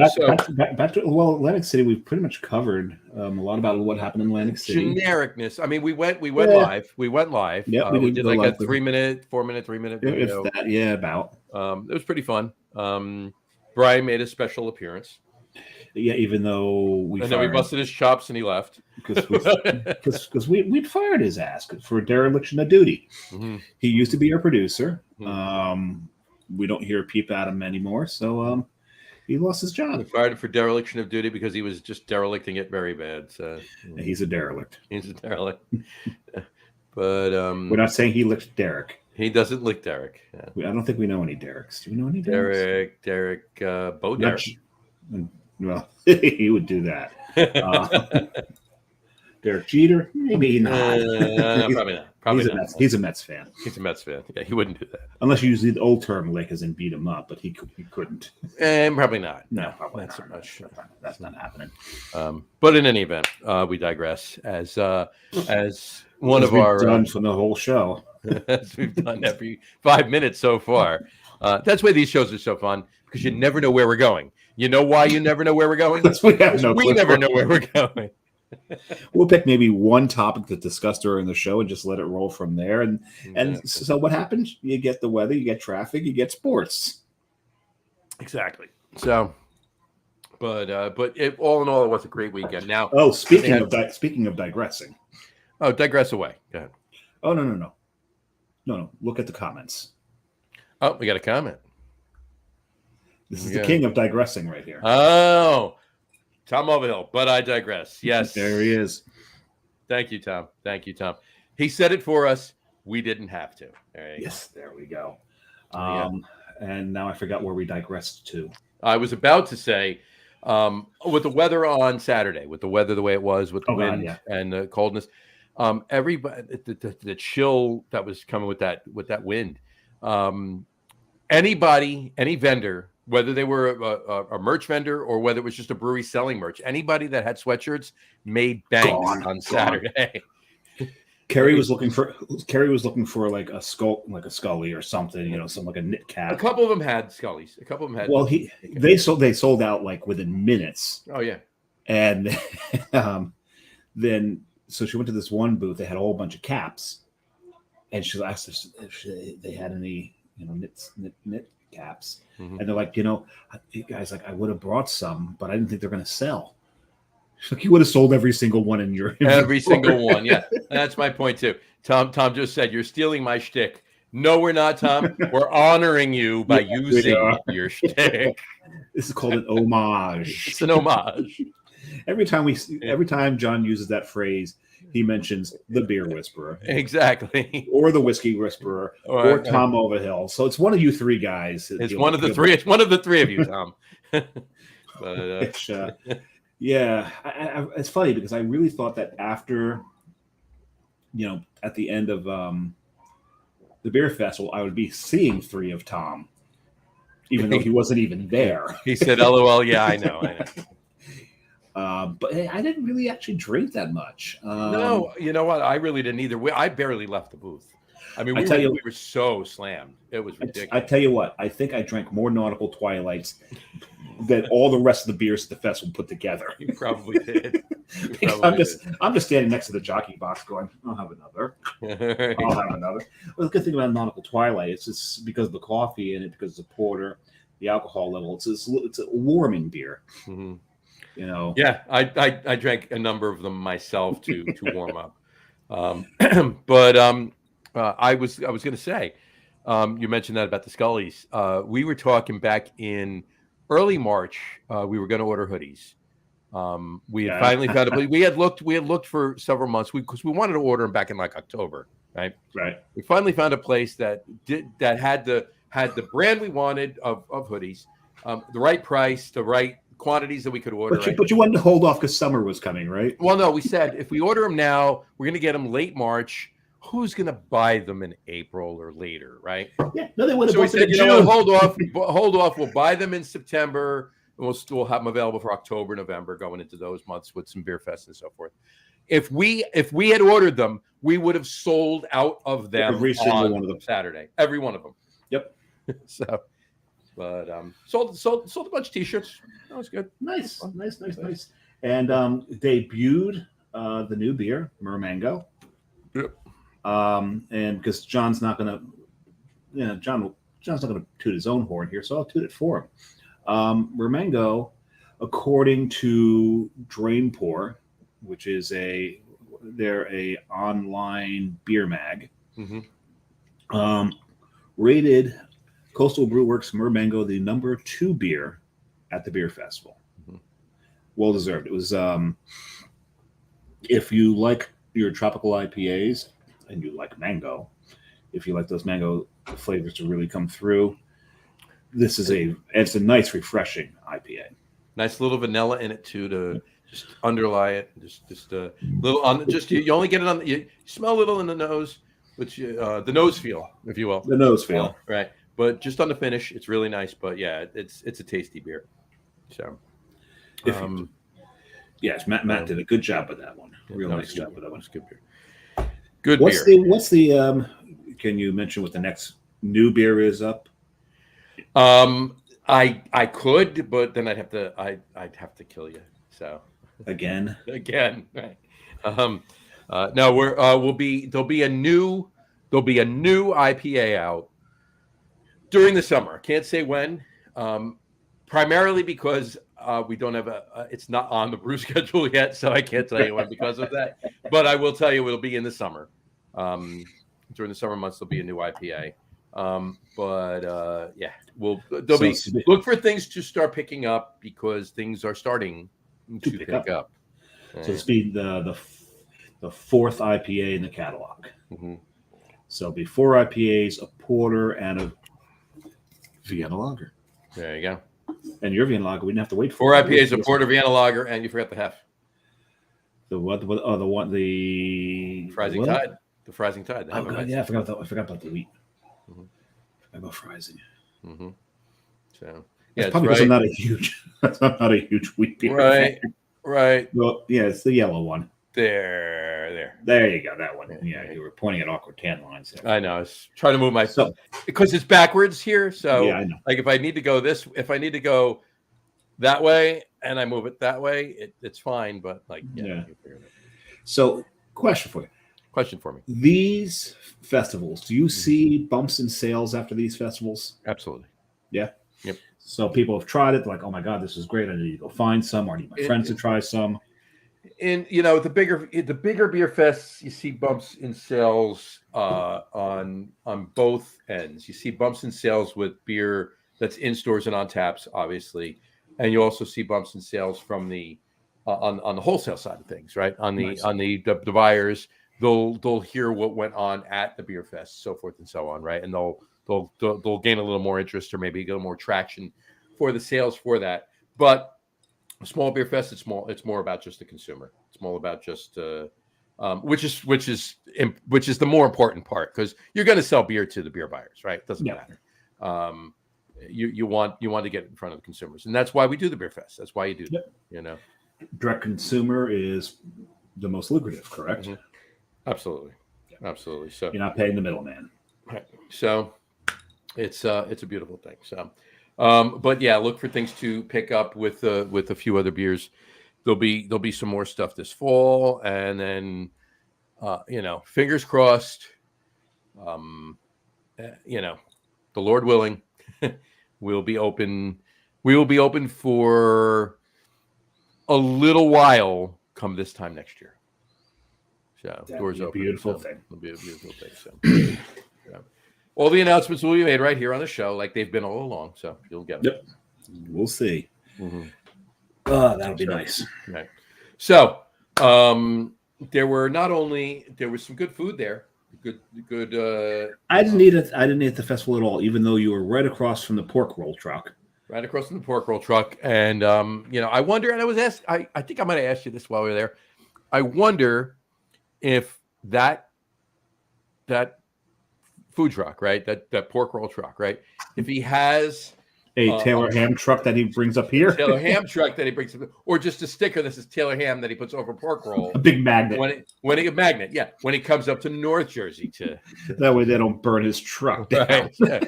Back to Atlantic City. We've pretty much covered a lot about what happened in Atlantic City. Genericness. I mean, we went live. We went live. Yeah, we did like live. a 3-minute, 4-minute, 3-minute video. If that, yeah, about. It was pretty fun. Brian made a special appearance. Yeah, even though then we busted his chops and he left because we'd fired his ass for dereliction of duty. Mm-hmm. He used to be our producer. Mm-hmm. We don't hear a peep at him anymore, so he lost his job. We fired him for dereliction of duty because he was just derelicting it very bad. So he's a derelict. He's a derelict. But we're not saying he licked Derek. He doesn't lick Derek. Yeah. I don't think we know any Dereks. Do we know any Dereks? Derek, Bo Derek. Well, he would do that. Derek Jeter, maybe not. Probably not. Probably not. He's a Mets fan. He's a Mets fan. Yeah, he wouldn't do that unless you use the old term "lick" as in beat him up, but he couldn't. And probably not. No, probably not so much. That's not happening. But in any event, we digress. As one of our done from the whole show, as we've done every 5 minutes so far. That's why these shows are so fun because you never know where we're going. You know why you never know where we're going? we never know where we're going. We'll pick maybe one topic to discuss during the show and just let it roll from there. And so what happens? You get the weather, you get traffic, you get sports. Exactly. So, but all in all, it was a great weekend. Now, speaking of digressing. Oh, digress away. Go ahead. Oh no! Look at the comments. Oh, we got a comment. This is the king of digressing right here. Oh, Tom Overhill, but I digress. Yes. There he is. Thank you, Tom. He said it for us. We didn't have to. There we go. And now I forgot where we digressed to. I was about to say, with the weather on Saturday, with the weather the way it was, with the wind and the coldness, everybody, the chill that was coming with that wind. Any vendor, whether they were a merch vendor or whether it was just a brewery selling merch, anybody that had sweatshirts made banks on Saturday. Kerry was looking for like a Scully or something, some like a knit cap. A couple of them had Scullies. A couple of them had. Well, they sold out like within minutes. Oh yeah. And then so she went to this one booth. They had a whole bunch of caps, and she asked if they had any knit caps. Mm-hmm. And they're like, guys, like I would have brought some, but I didn't think they're going to sell. Like you would have sold every single one in your every single one. Yeah, that's my point too. Tom just said you're stealing my shtick. No, we're not, Tom. We're honoring you by using your shtick. This is called an homage. It's an homage. Every time John uses that phrase, he mentions the beer whisperer, exactly, or the whiskey whisperer, or Tom Overhill. So it's one of you three guys. It's one of the three. It's one of the three of you, Tom. Yeah, it's funny because I really thought that after, at the end of the beer festival, I would be seeing three of Tom, even though he wasn't even there. He said, "LOL." Yeah, I know. But I didn't really actually drink that much. No, you know what? I really didn't either. I barely left the booth. I mean, we were so slammed. It was ridiculous. I tell you what, I think I drank more Nautical Twilights than all the rest of the beers at the festival put together. You probably did. I'm just standing next to the jockey box going, I'll have another. I'll have another. Well, the good thing about Nautical Twilight is it's because of the coffee in it, because of the porter, the alcohol level. It's a warming beer. Mm-hmm. Yeah, I drank a number of them myself to warm up. But I was going to say, you mentioned that about the Scullies. We were talking back in early March. We were going to order hoodies. We had finally found a. We had looked for several months because we wanted to order them back in like October, right? Right. We finally found a place that had the brand we wanted of hoodies, the right price, the right quantities that we could order. But you wanted to hold off because summer was coming, right? Well, no, we said if we order them now, we're going to get them late March. who's going to buy them in April or later, right? Yeah, no, they would have So we bought them said, in you know what, June. hold off. We'll buy them in September, and we'll still have them available for October, November, going into those months with some beer fest and so forth. If we had ordered them, we would have sold out of them Every single on one of them. Saturday. Every one of them. Yep. So, but sold a bunch of T-shirts. That was good. Nice. And debuted the new beer, Mermango. Yep. And because John's not gonna, John's not gonna toot his own horn here, so I'll toot it for him. Mermango, according to Drainpour, which is they're a online beer mag, rated Coastal Brewworks Mermango the number 2 beer at the beer festival. Well deserved. It was if you like your tropical IPAs and you like mango, if you like those mango flavors to really come through, it's a nice, refreshing IPA. Nice little vanilla in it too to just underlie it. Just a little on. Just you only get it on. You smell a little in the nose, which the nose feel, if you will. The nose feel, right? But just on the finish, it's really nice. But yeah, it's a tasty beer. So, yes, Matt did a good job with that one. Real nice job with that one. It's good beer. Good beer. What's the can you mention what the next new beer is up? I could, but then I'd have to kill you. So again, right? No, there'll be a new IPA out during the summer. Can't say when. Primarily because we don't have it's not on the brew schedule yet, so I can't tell you when because of that. But I will tell you it'll be in the summer. During the summer months, there'll be a new IPA. Yeah, look for things to start picking up because things are starting to pick up. So it's be the 4th IPA in the catalog. So it'll be 4 IPAs, a porter, and a Vienna lager. There you go. And your Vienna lager, we didn't have to wait for 4 IPAs, a porter, Vienna lager, and you forgot the hef. The Frising Tide. The Frising Tide. Oh God, yeah, I forgot about the wheat. I about Frising. So yeah, it's probably because I'm not a huge wheat beer. Right. Well, yeah, it's the yellow one. There you go. That one. Yeah, you were pointing at awkward tan lines there. I know. I was trying to move myself because it's backwards here. So yeah, I know. Like if I need to go that way and I move it that way, it's fine. But yeah. So, question for me. These festivals, do you see bumps in sales after these festivals? Absolutely. Yeah. Yep. So people have tried it. Like, oh my God, this is great. I need to go find some, or I need my friends to try some. And the bigger beer fests, you see bumps in sales on both ends. You see bumps in sales with beer that's in stores and on taps, obviously, and you also see bumps in sales from the on the wholesale side of things, right? On the buyers, they'll hear what went on at the beer fest, so forth and so on, right? And they'll gain a little more interest or maybe a little more traction for the sales for that, but. A small beer fest, it's more about just the consumer. It's more about just which is the more important part because you're going to sell beer to the beer buyers, right? It doesn't matter. You want to get in front of the consumers, and that's why we do the beer fest. That's why you do that. Direct consumer is the most lucrative, correct? Absolutely. So you're not paying the middleman. Right. So it's a beautiful thing. So. But yeah, look for things to pick up with a few other beers. There'll be some more stuff this fall, and then fingers crossed. The Lord willing, we'll be open. We will be open for a little while. Come this time next year. So doors open. Beautiful thing. It'll be a beautiful thing. So. Yeah. All the announcements will be made right here on the show, like they've been all along. So you'll get them. Yep, we'll see. That'll be nice. Right. So there was some good food there. Good. I didn't eat it. I didn't eat at the festival at all, even though you were right across from the pork roll truck. Right across from the pork roll truck, and I wonder. And I was asked. I think I might have asked you this while we were there. I wonder if that food truck, right? That pork roll truck, right? If he has A Taylor ham truck that he brings up here. Taylor ham truck that he brings, or just a sticker that says Taylor ham that he puts over pork roll. A big magnet. When he comes up to North Jersey to that way they don't burn his truck down. Right, yeah.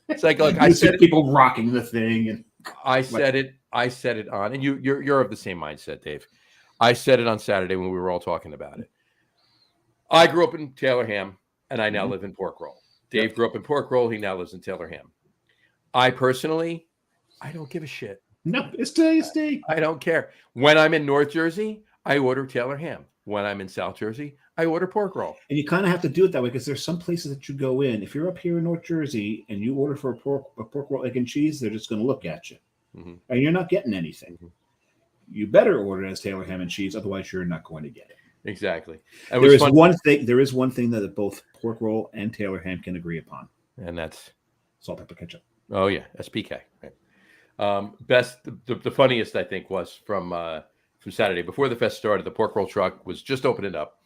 It's like, look, I You said see people rocking the thing, and I said it on, and you're of the same mindset, Dave. I said it on Saturday when we were all talking about it. I grew up in Taylor ham, and I now live in pork roll. Dave grew up in pork roll. He now lives in Taylor ham. I personally, I don't give a shit. No, it's tasty. I don't care. When I'm in North Jersey, I order Taylor ham. When I'm in South Jersey, I order pork roll. And you kind of have to do it that way because there's some places that you go in. If you're up here in North Jersey and you order for a pork roll, egg, and cheese, they're just going to look at you. Mm-hmm. And you're not getting anything. Mm-hmm. You better order it as Taylor ham and cheese, otherwise you're not going to get it. Exactly. There is one thing that both pork roll and Taylor ham can agree upon, and that's salt, pepper, ketchup. Oh yeah, SPK. Right. The funniest I think was from Saturday before the fest started. The pork roll truck was just opening up,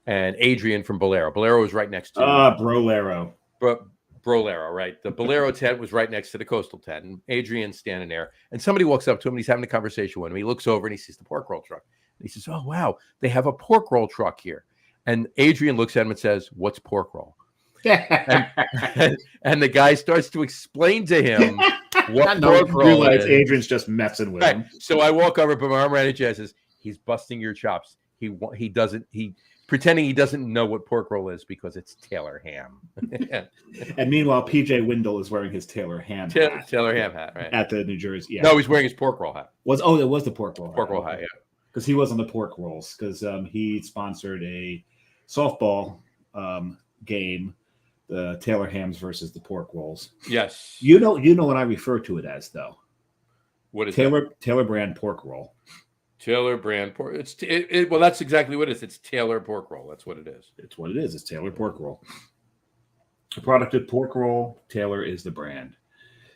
and Adrian from Bolero was right next to Brolero. Brolero, right? The Bolero tent was right next to the coastal tent, and Adrian's standing there, and somebody walks up to him, and he's having a conversation with him. He looks over and he sees the pork roll truck, and he says, "Oh wow, they have a pork roll truck here." And Adrian looks at him and says, "What's pork roll?" and the guy starts to explain to him what pork roll is. Adrian's just messing with him. So I walk over, put my arm around his chest, says, "He's busting your chops. He pretending he doesn't know what pork roll is because it's Taylor ham." And meanwhile, PJ Wendell is wearing his Taylor ham hat. Taylor ham hat, right? At the New Jersey. Yeah. No, he's wearing his pork roll hat. It was the pork roll hat. Pork roll hat, yeah. Because he was on the pork rolls because he sponsored a softball game. The Taylor hams versus the pork rolls. Yes. You know what I refer to it as, though. What is Taylor brand pork roll? Taylor brand pork. Well, that's exactly what it is. It's Taylor pork roll. That's what it is. It's what it is. It's Taylor pork roll. The product of pork roll, Taylor is the brand.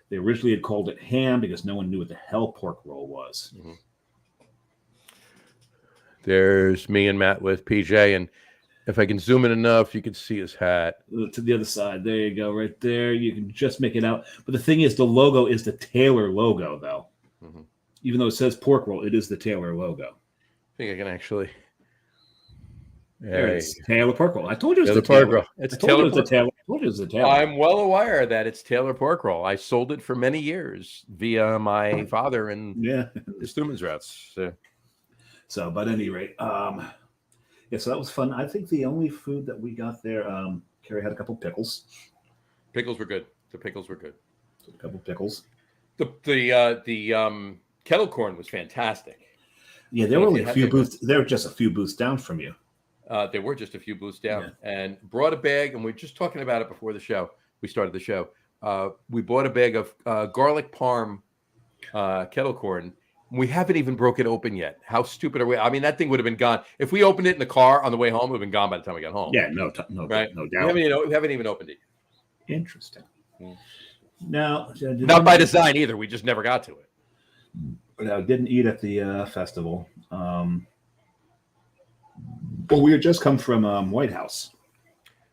They originally had called it ham because no one knew what the hell pork roll was. Mm-hmm. There's me and Matt with PJ, and if I can zoom in enough, you can see his hat. To the other side. There you go. Right there. You can just make it out. But the thing is, the logo is the Taylor logo, though. Mm-hmm. Even though it says pork roll, it is the Taylor logo. I think I can actually. There it is. Taylor pork roll. I told you it was the pork Taylor. roll. It's Taylor. I told you it was the Taylor. I'm well aware that it's Taylor pork roll. I sold it for many years via my father and the Stuman's routes. So, but at any rate, so that was fun. I think the only food that we got there, Carrie had a couple pickles. Pickles were good. The pickles were good. So a couple pickles. The kettle corn was fantastic. Yeah, there were only a few booths. They were just a few booths down from you. They were just a few booths down, and brought a bag. And we were just talking about it before the show. We started the show. We bought a bag of garlic parm kettle corn. We haven't even broken it open yet. How stupid are we? I mean, that thing would have been gone if we opened it in the car on the way home. It would have been gone by the time we got home. Yeah, no right? No doubt. We haven't even opened it. Interesting. Now, not by design either. We just never got to it. I didn't eat at the festival. But we had just come from White House.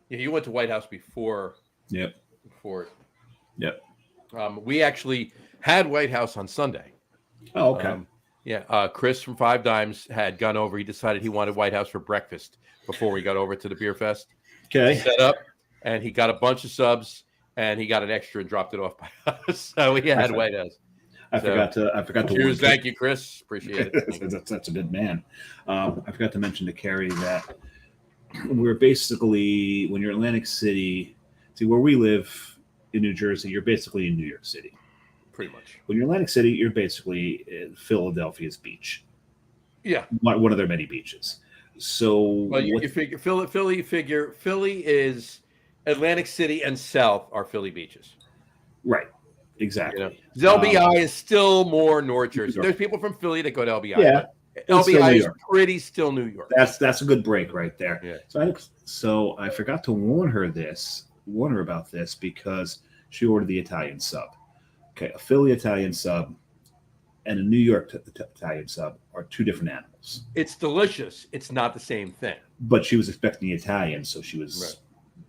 Yeah, you went to White House before. Yep. Before. Yep. We actually had White House on Sunday. Oh, okay. Chris from Five Dimes had gone over. He decided he wanted White House for breakfast before we got over to the Beerfest. Okay. Set up, and he got a bunch of subs, and he got an extra and dropped it off by us. So we had White House. I forgot to. Cheers, thank you, Chris. Appreciate it. That's a good man. I forgot to mention to Carrie that we're basically, when you're Atlantic City, see where we live in New Jersey, you're basically in New York City. Pretty much. When you're Atlantic City, you're basically in Philadelphia's beach. Yeah. One of their many beaches. So well, you figure Philly is Atlantic City and South are Philly beaches. Right. Exactly. You know, LBI is still more North Jersey. There's people from Philly that go to LBI. Yeah. LBI is pretty still New York. That's a good break right there. Yeah. So I forgot to warn her about this because she ordered the Italian sub. Okay, a Philly Italian sub and a New York Italian sub are two different animals. It's delicious. It's not the same thing. But she was expecting the Italian, so she was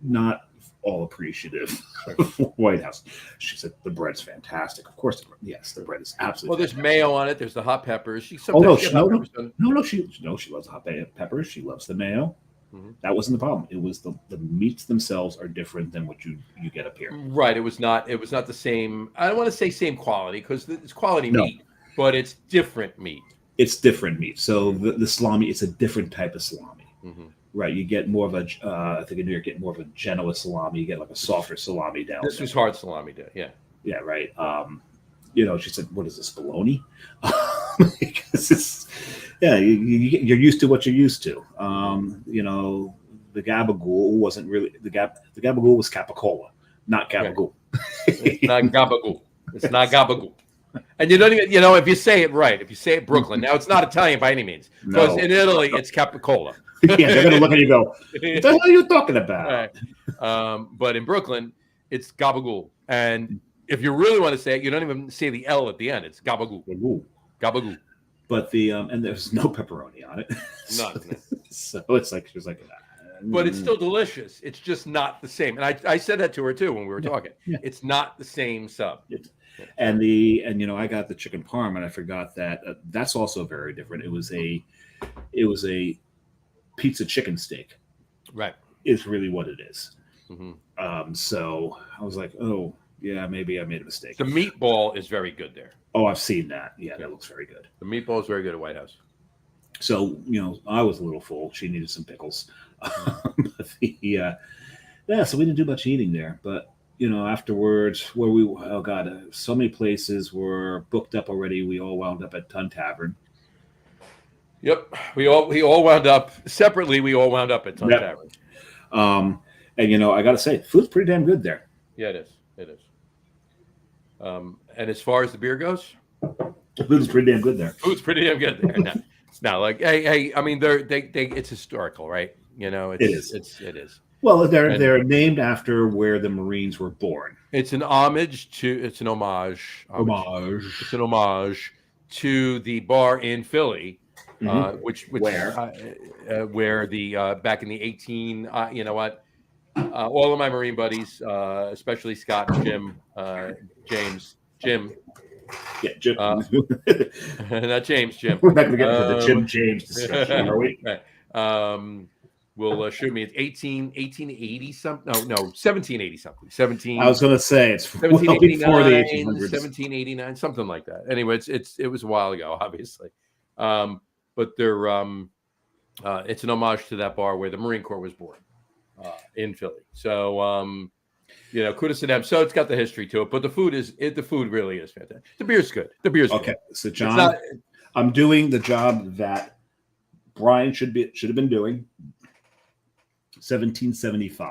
not all appreciative of White House. She said the bread's fantastic. Of course, yes, the bread is absolutely. Well, there's fantastic. mayo on it. There's the hot peppers. She Oh no, sometimes get no, hot no, peppers on. no, no. She loves hot peppers. She loves the mayo. Mhm. That wasn't the problem. It was the meats themselves are different than what you get up here. Right. It was not the same. I don't want to say same quality because it's quality No. meat, but it's different meat. It's different meat. So the salami, it's a different type of salami. Mm-hmm. Right. You get more of a, I think in New York, you get more of a Genoa salami. You get like a softer salami down. This was hard salami day. Yeah. Yeah. Right. She said, "What is this, bologna?" Because it's, yeah, you're used to what you're used to. The gabagool wasn't really the gabagool was capicola, not gabagool. It's not gabagool. It's not gabagool. And you don't even, if you say it right, if you say it Brooklyn, now it's not Italian by any means, because in Italy it's capicola. Yeah, they're gonna look at you and go, "What the hell are you talking about?" Right. But in Brooklyn, it's gabagool. And if you really want to say it, you don't even say the L at the end. It's gabagool. Gabagool. But and there's no pepperoni on it. None. So it's like she's like, but it's still delicious. It's just not the same. And I said that to her too when we were talking. Yeah. It's not the same sub. And I got the chicken parm, and I forgot that that's also very different. It was a pizza chicken steak. Right. Is really what it is. Mm-hmm. So I was like, oh yeah, maybe I made a mistake. The meatball is very good there. Oh, I've seen that. Yeah, that looks very good. The meatball is very good at White House. So I was a little full. She needed some pickles. So we didn't do much eating there. But afterwards, so many places were booked up already. We all wound up at Tun Tavern. Yep, we all wound up separately. We all wound up at Tun Tavern. And I got to say, food's pretty damn good there. Yeah, it is. And as far as the beer goes, food's pretty damn good there. Food's pretty damn good there. Now, like, hey, I mean, it's historical, right? It is. Well, they're named after where the Marines were born. It's an homage. It's an homage. It's an homage to the bar in Philly. Which where the back in the 18 all of my Marine buddies, especially Scott and Jim, Jim, yeah, Jim, not James, Jim. We're not going to get into the Jim James discussion, are we? Will shoot me. It's 1880 something. No, 1780 something. 17. I was going to say it's 1789, before the 1800s. 1789, something like that. Anyway, it was a while ago, obviously. But they're it's an homage to that bar where the Marine Corps was born in Philly. So kudos to them. So it's got the history to it, but the food really is fantastic. The beer's good. Okay. Good. So John, I'm doing the job that Brian should have been doing. 1775.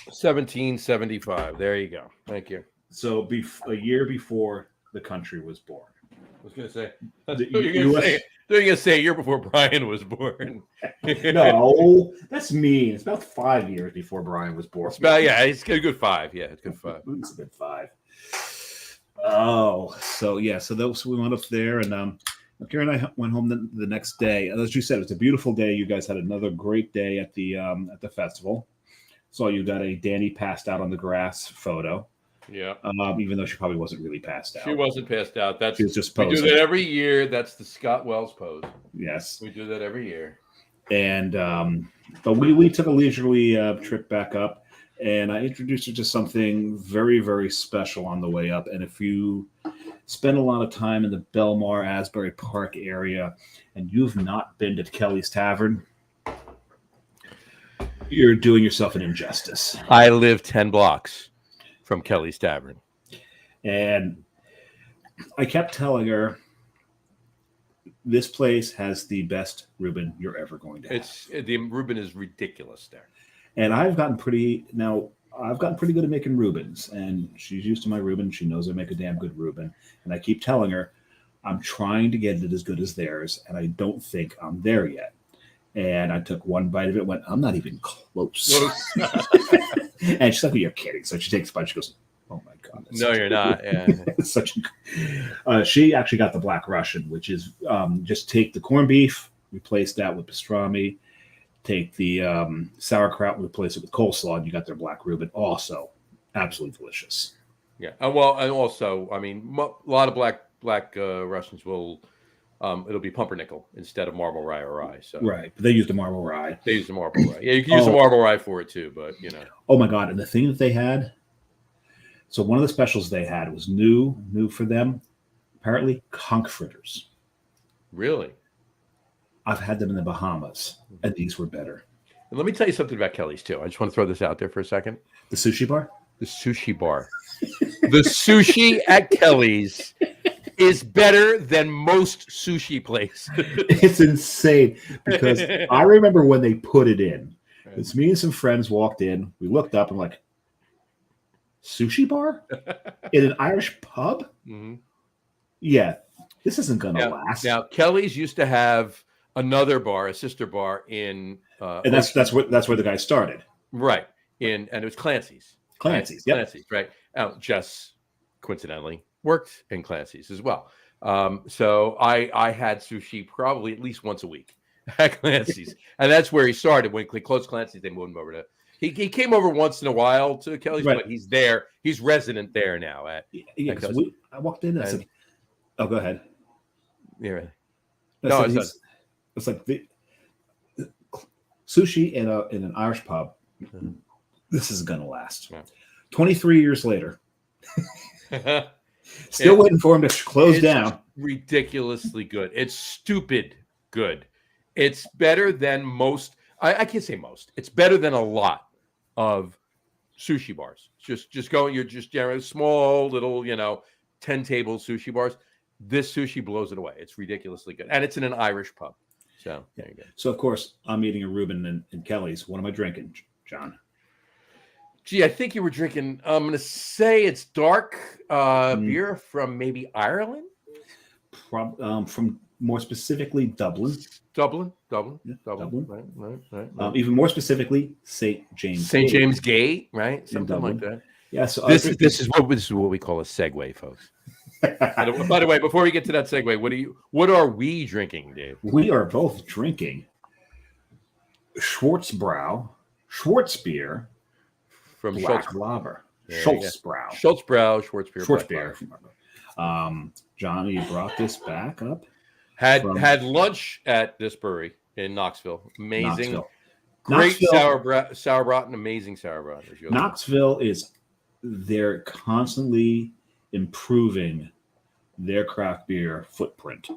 1775. There you go. Thank you. So a year before the country was born. I was going to say. They're going to say a year before Brian was born. No, that's mean. It's about 5 years before Brian was born. It's a good 5. Yeah, it's a good 5. It's a good 5. Oh, so we went up there, and Karen and I went home the next day. As you said, it was a beautiful day. You guys had another great day at the festival. So you got a Danny passed out on the grass photo. Yeah. Even though she probably wasn't really passed out. She wasn't passed out. She was just posing. We do that every year. That's the Scott Wells pose. Yes. We do that every year. And but we took a leisurely trip back up, and I introduced her to something very, very special on the way up. And if you spend a lot of time in the Belmar Asbury Park area and you've not been to Kelly's Tavern, you're doing yourself an injustice. I live 10 blocks from Kelly's Tavern. And I kept telling her, this place has the best Reuben you're ever going to have. The Reuben is ridiculous there. And I've gotten pretty good at making Reubens. And she's used to my Reuben. She knows I make a damn good Reuben. And I keep telling her, I'm trying to get it as good as theirs. And I don't think I'm there yet. And I took one bite of it and went, I'm not even close. And she's like, well, you're kidding. So she takes a bite. She goes, oh my God. No, you're not. Yeah. She actually got the Black Russian, which is just take the corned beef, replace that with pastrami, take the sauerkraut and replace it with coleslaw, and you got their black Reuben. Also, absolutely delicious. Yeah. Well, and also, I mean, a lot of black Russians will. It'll be pumpernickel instead of marble rye or rye. So Right, but they use the marble rye. they use the marble rye. Yeah, you can use the marble rye for it too, but you know. Oh my god! And the thing that they had. So one of the specials they had was new for them. Apparently, conch fritters. Really? I've had them in the Bahamas, and these were better. And let me tell you something about Kelly's too. I just want to throw this out there for a second. The sushi bar? The sushi bar. The sushi at Kelly's is better than most sushi places. It's insane because I remember when they put it in. It's me and some friends walked in. We looked up and like, sushi bar in an Irish pub? Mm-hmm. Yeah, this isn't gonna last. Now Kelly's used to have another bar, a sister bar in, and that's where the guy started, right? And it was Clancy's. Clancy's, right? Jess coincidentally worked in Clancy's as well. So I had sushi probably at least once a week at Clancy's, and that's where he started. When they closed Clancy's, they moved him over to. He came over once in a while to Kelly's, but he's there. He's resident there now. I walked in and I said, "Oh, go ahead." Yeah. No, it's like the sushi in an Irish pub. Mm-hmm. This is gonna last. Yeah. 23 years later, still waiting for him to close down. Ridiculously good. It's stupid good. It's better than most. I can't say most. It's better than a lot of sushi bars. Just going. You're just generally small little 10 table sushi bars. This sushi blows it away. It's ridiculously good, and it's in an Irish pub. So there you go. So of course I'm eating a Reuben in Kelly's. What am I drinking, John? Gee, I think you were drinking. I'm going to say it's dark beer from maybe Ireland. From more specifically Dublin. Dublin. Yeah, Dublin. Right. Even more specifically, St. James. St. James Gate, right? Something like that. Yeah. So this is what we call a segue, folks. By the way, before we get to that segue, what are we drinking, Dave? We are both drinking Schwarzbeer from Schwarzbrau. Schwarzbeer. Johnny, you brought this back up. Had lunch at this brewery in Knoxville. Amazing. Great sauerbraten, and amazing sauerbraten. Knoxville they're constantly improving their craft beer footprint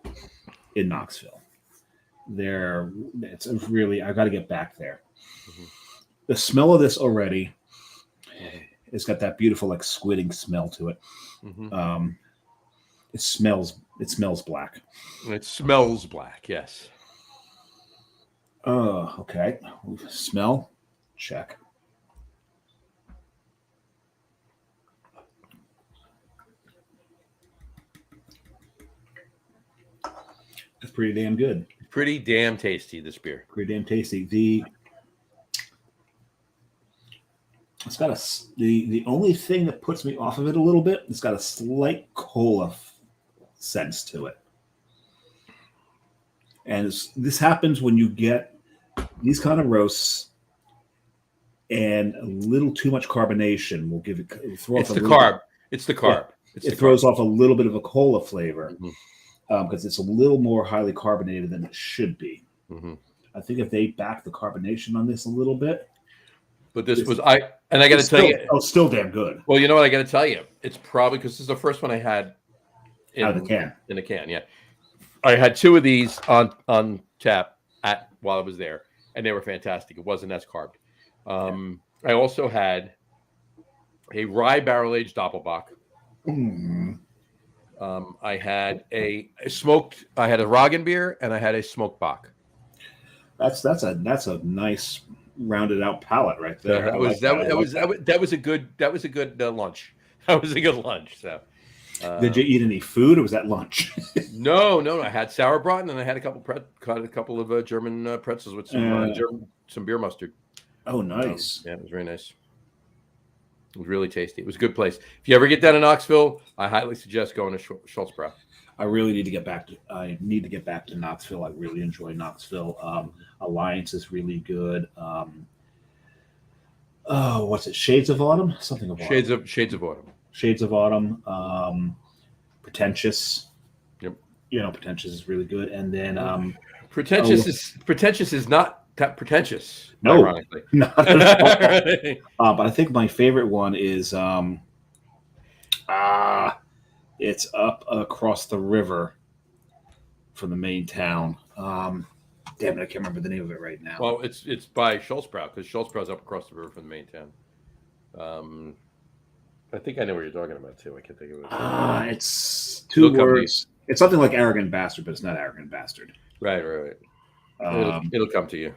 in Knoxville. It's really, I got to get back there. Mm-hmm. The smell of this already, it's got that beautiful like squidding smell to it. Mm-hmm. It smells black. It smells black, yes. Okay. Smell, check. It's pretty damn good. Pretty damn tasty, this beer. Pretty damn tasty. It's got the only thing that puts me off of it a little bit, it's got a slight cola sense to it. And this happens when you get these kind of roasts and a little too much carbonation will give it throw it's off the carb. It's the carb. It throws off a little bit of a cola flavor. Mm-hmm. Because it's a little more highly carbonated than it should be. Mm-hmm. I think if they back the carbonation on this a little bit. But I got to tell you. It's still damn good. Well, you know what I got to tell you? It's probably because this is the first one I had out of the can. In the can, yeah. I had two of these on tap while I was there, and they were fantastic. It wasn't as carb. I also had a rye barrel-aged Doppelbock. Mm. I had a Roggen beer and I had a smoked Bock. That's a nice rounded out palate right there. That was a good lunch. That was a good lunch. So, did you eat any food or was that lunch? No. I had sauerbraten and I had a couple of German pretzels with some beer mustard. Oh, nice. Yeah, it was very nice. It was really tasty. It was a good place. If you ever get down to Knoxville, I highly suggest going to Schwarzbrau. I really need to get back to. I need to get back to Knoxville. I really enjoy Knoxville. Alliance is really good. Oh, what's it? Shades of Autumn. Something of Autumn. Shades of Autumn. Shades of Autumn. Pretentious. Yep. Pretentious is really good. And then Pretentious is not that pretentious. No, ironically. not at all. But I think my favorite one is it's up across the river from the main town. Damn it, I can't remember the name of it right now. Well, it's by Schultzbrow, because Schultzbrow's up across the river from the main town. I think I know what you're talking about too. I can't think of it. It's two words. It's something like arrogant bastard, but it's not arrogant bastard. Right. It'll come to you.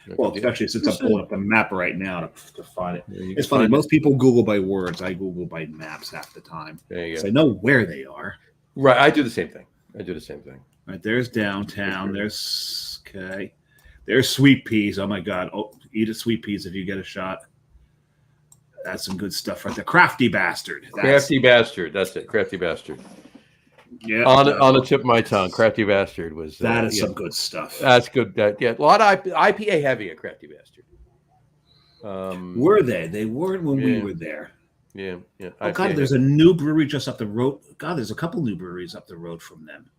Especially since I'm pulling up the map right now to find it. It's funny. Most people Google by words. I Google by maps half the time. There you go. So I know where they are. Right. I do the same thing. Right. There's downtown. There's Sweet Peas. Oh my God. Oh, eat a Sweet Peas if you get a shot. That's some good stuff right there. Crafty Bastard. Crafty Bastard. That's it. Crafty Bastard. Yeah. On the tip of my tongue, Crafty Bastard was. That is some good stuff. That's good. A lot of IPA heavy at Crafty Bastard. Were they? They weren't when we were there. Yeah. Oh God, there's a new brewery just up the road. God, there's a couple new breweries up the road from them.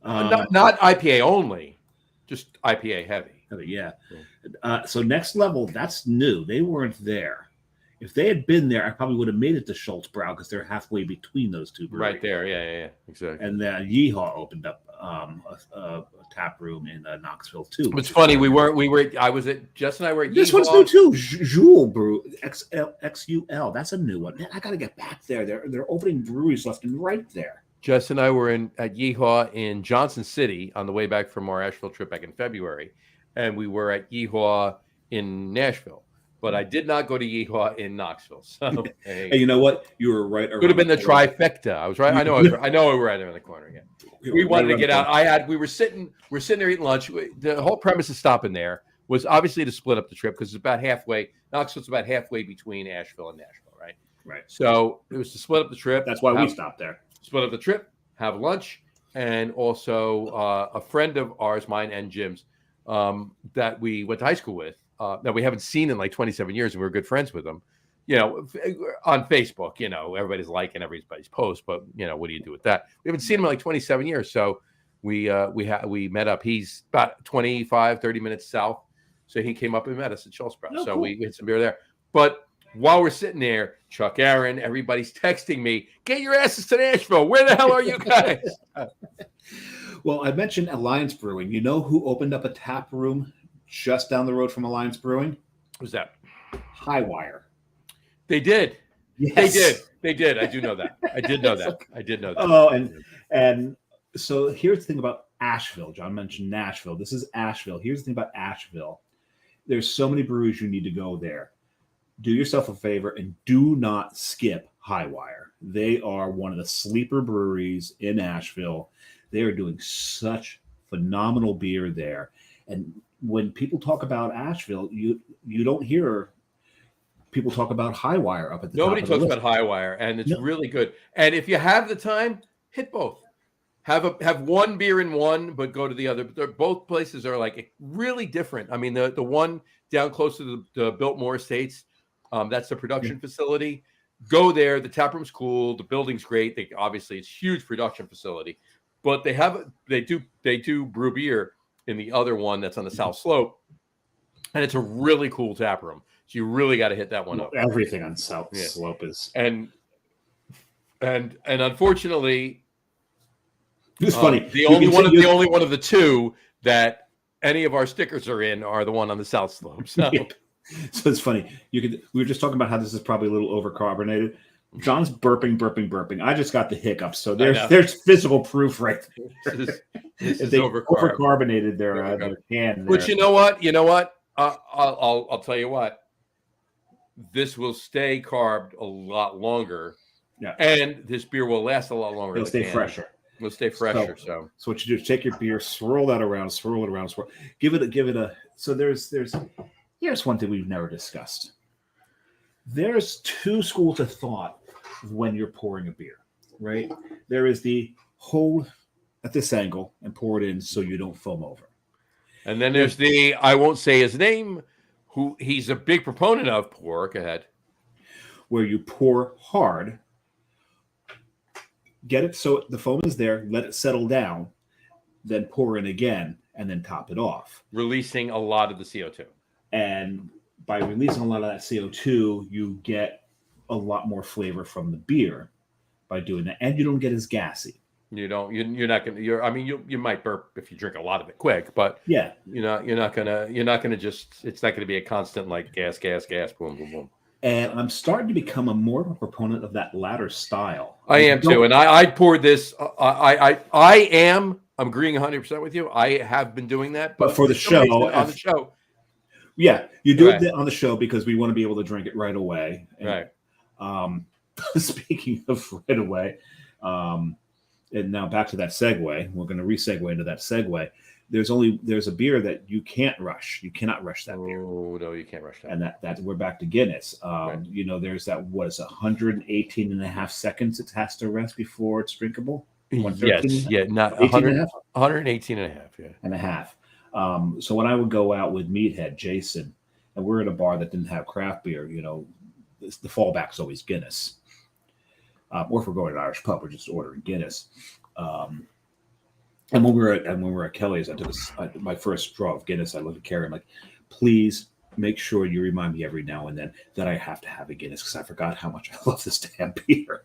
Not IPA only, just IPA heavy. Yeah. So Next Level, that's new. They weren't there. If they had been there, I probably would have made it to Schultzbrow because they're halfway between those two breweries. Right there, yeah, exactly. And then Yeehaw opened up a tap room in Knoxville too. It's funny. I was at Jess and I were at. This Yeehaw. One's new too. Jewel Brew XUL. That's a new one. Man, I got to get back there. They're opening breweries left and right there. Jess and I were at Yeehaw in Johnson City on the way back from our Asheville trip back in February, and we were at Yeehaw in Nashville. But I did not go to Yeehaw in Knoxville. So hey, you know what? You were right. Could have been the trifecta. I was right. I know we were right there in the corner again. We wanted to get out. We were sitting there eating lunch. The whole premise of stopping there was obviously to split up the trip because it's about halfway. Knoxville's about halfway between Asheville and Nashville, right? Right. So it was to split up the trip. That's why we stopped there. Split up the trip, have lunch, and also a friend of ours, mine and Jim's, that we went to high school with. That we haven't seen in like 27 years, and we're good friends with them. On Facebook, everybody's liking everybody's post, but what do you do with that? We haven't seen him in like 27 years, so we met up. He's about 25, 30 minutes south, so he came up and met us at Schultzbrow. So cool. We had some beer there. But while we're sitting there, Chuck Aaron, everybody's texting me, "Get your asses to Nashville. Where the hell are you guys?" Well, I mentioned Alliance Brewing. You know who opened up a tap room just down the road from Alliance Brewing? Who's that? Highwire. They did. Yes. They did. I do know that. I did know that. Oh, and so here's the thing about Asheville. John mentioned Nashville. This is Asheville. Here's the thing about Asheville. There's so many breweries you need to go there. Do yourself a favor and do not skip Highwire. They are one of the sleeper breweries in Asheville. They are doing such phenomenal beer there. And when people talk about Asheville, you don't hear people talk about Highwire up at the Nobody top. Nobody talks about Highwire, and it's really good. And if you have the time, hit both. Have one beer in one, but go to the other. Both places are like really different. I mean, the one down close to the Biltmore Estates, that's the production facility. Go there. The tap room's cool. The building's great. Obviously it's a huge production facility, but they do brew beer in the other one that's on the South Slope, and it's a really cool tap room. So you really got to hit that one up. Everything on South Slope is and unfortunately, it's funny. The only one of the two that any of our stickers are in are the one on the South Slope. So, so it's funny. We were just talking about how this is probably a little overcarbonated. John's burping. I just got the hiccups. So there's physical proof right there. This is they overcarbonated their can. But you know what? I'll tell you what. This will stay carved a lot longer. Yeah. And this beer will last a lot longer. It'll stay fresher. We'll stay fresher. So what you do is take your beer, swirl it around, give it a. So here's one thing we've never discussed. There's two schools of thought when you're pouring a beer, right? There is the hold at this angle and pour it in so you don't foam over. And then there's I won't say his name, who he's a big proponent of. Pour, go ahead. Where you pour hard, get it so the foam is there, let it settle down, then pour in again, and then top it off. Releasing a lot of the CO2. And by releasing a lot of that CO2, you get a lot more flavor from the beer by doing that. And you don't get as gassy. You're not going to, I mean, you might burp if you drink a lot of it quick, but yeah, you're not going to just, it's not going to be a constant like gas, boom, boom, boom. And I'm starting to become more of a proponent of that latter style. I am too. And I poured this, I'm agreeing 100% with you. I have been doing that, but for the show, on the show. Yeah, you do it on the show because we want to be able to drink it right away. And, right. Speaking of right away, and now back to that segue. We're going to re-segue into that segue. There's a beer that you can't rush. You cannot rush that beer. Oh no, you can't rush that. And that we're back to Guinness. Right. There's that 118 and a half seconds it has to rest before it's drinkable. Yes, yeah, not 118 and a half, yeah. And a half. So when I would go out with Meathead, Jason, and we're at a bar that didn't have craft beer, the fallback's always Guinness. Or if we're going to an Irish pub, we're just ordering Guinness. And when we were at Kelly's, I took my first draw of Guinness. I looked at Carrie. I'm like, please make sure you remind me every now and then that I have to have a Guinness because I forgot how much I love this damn beer.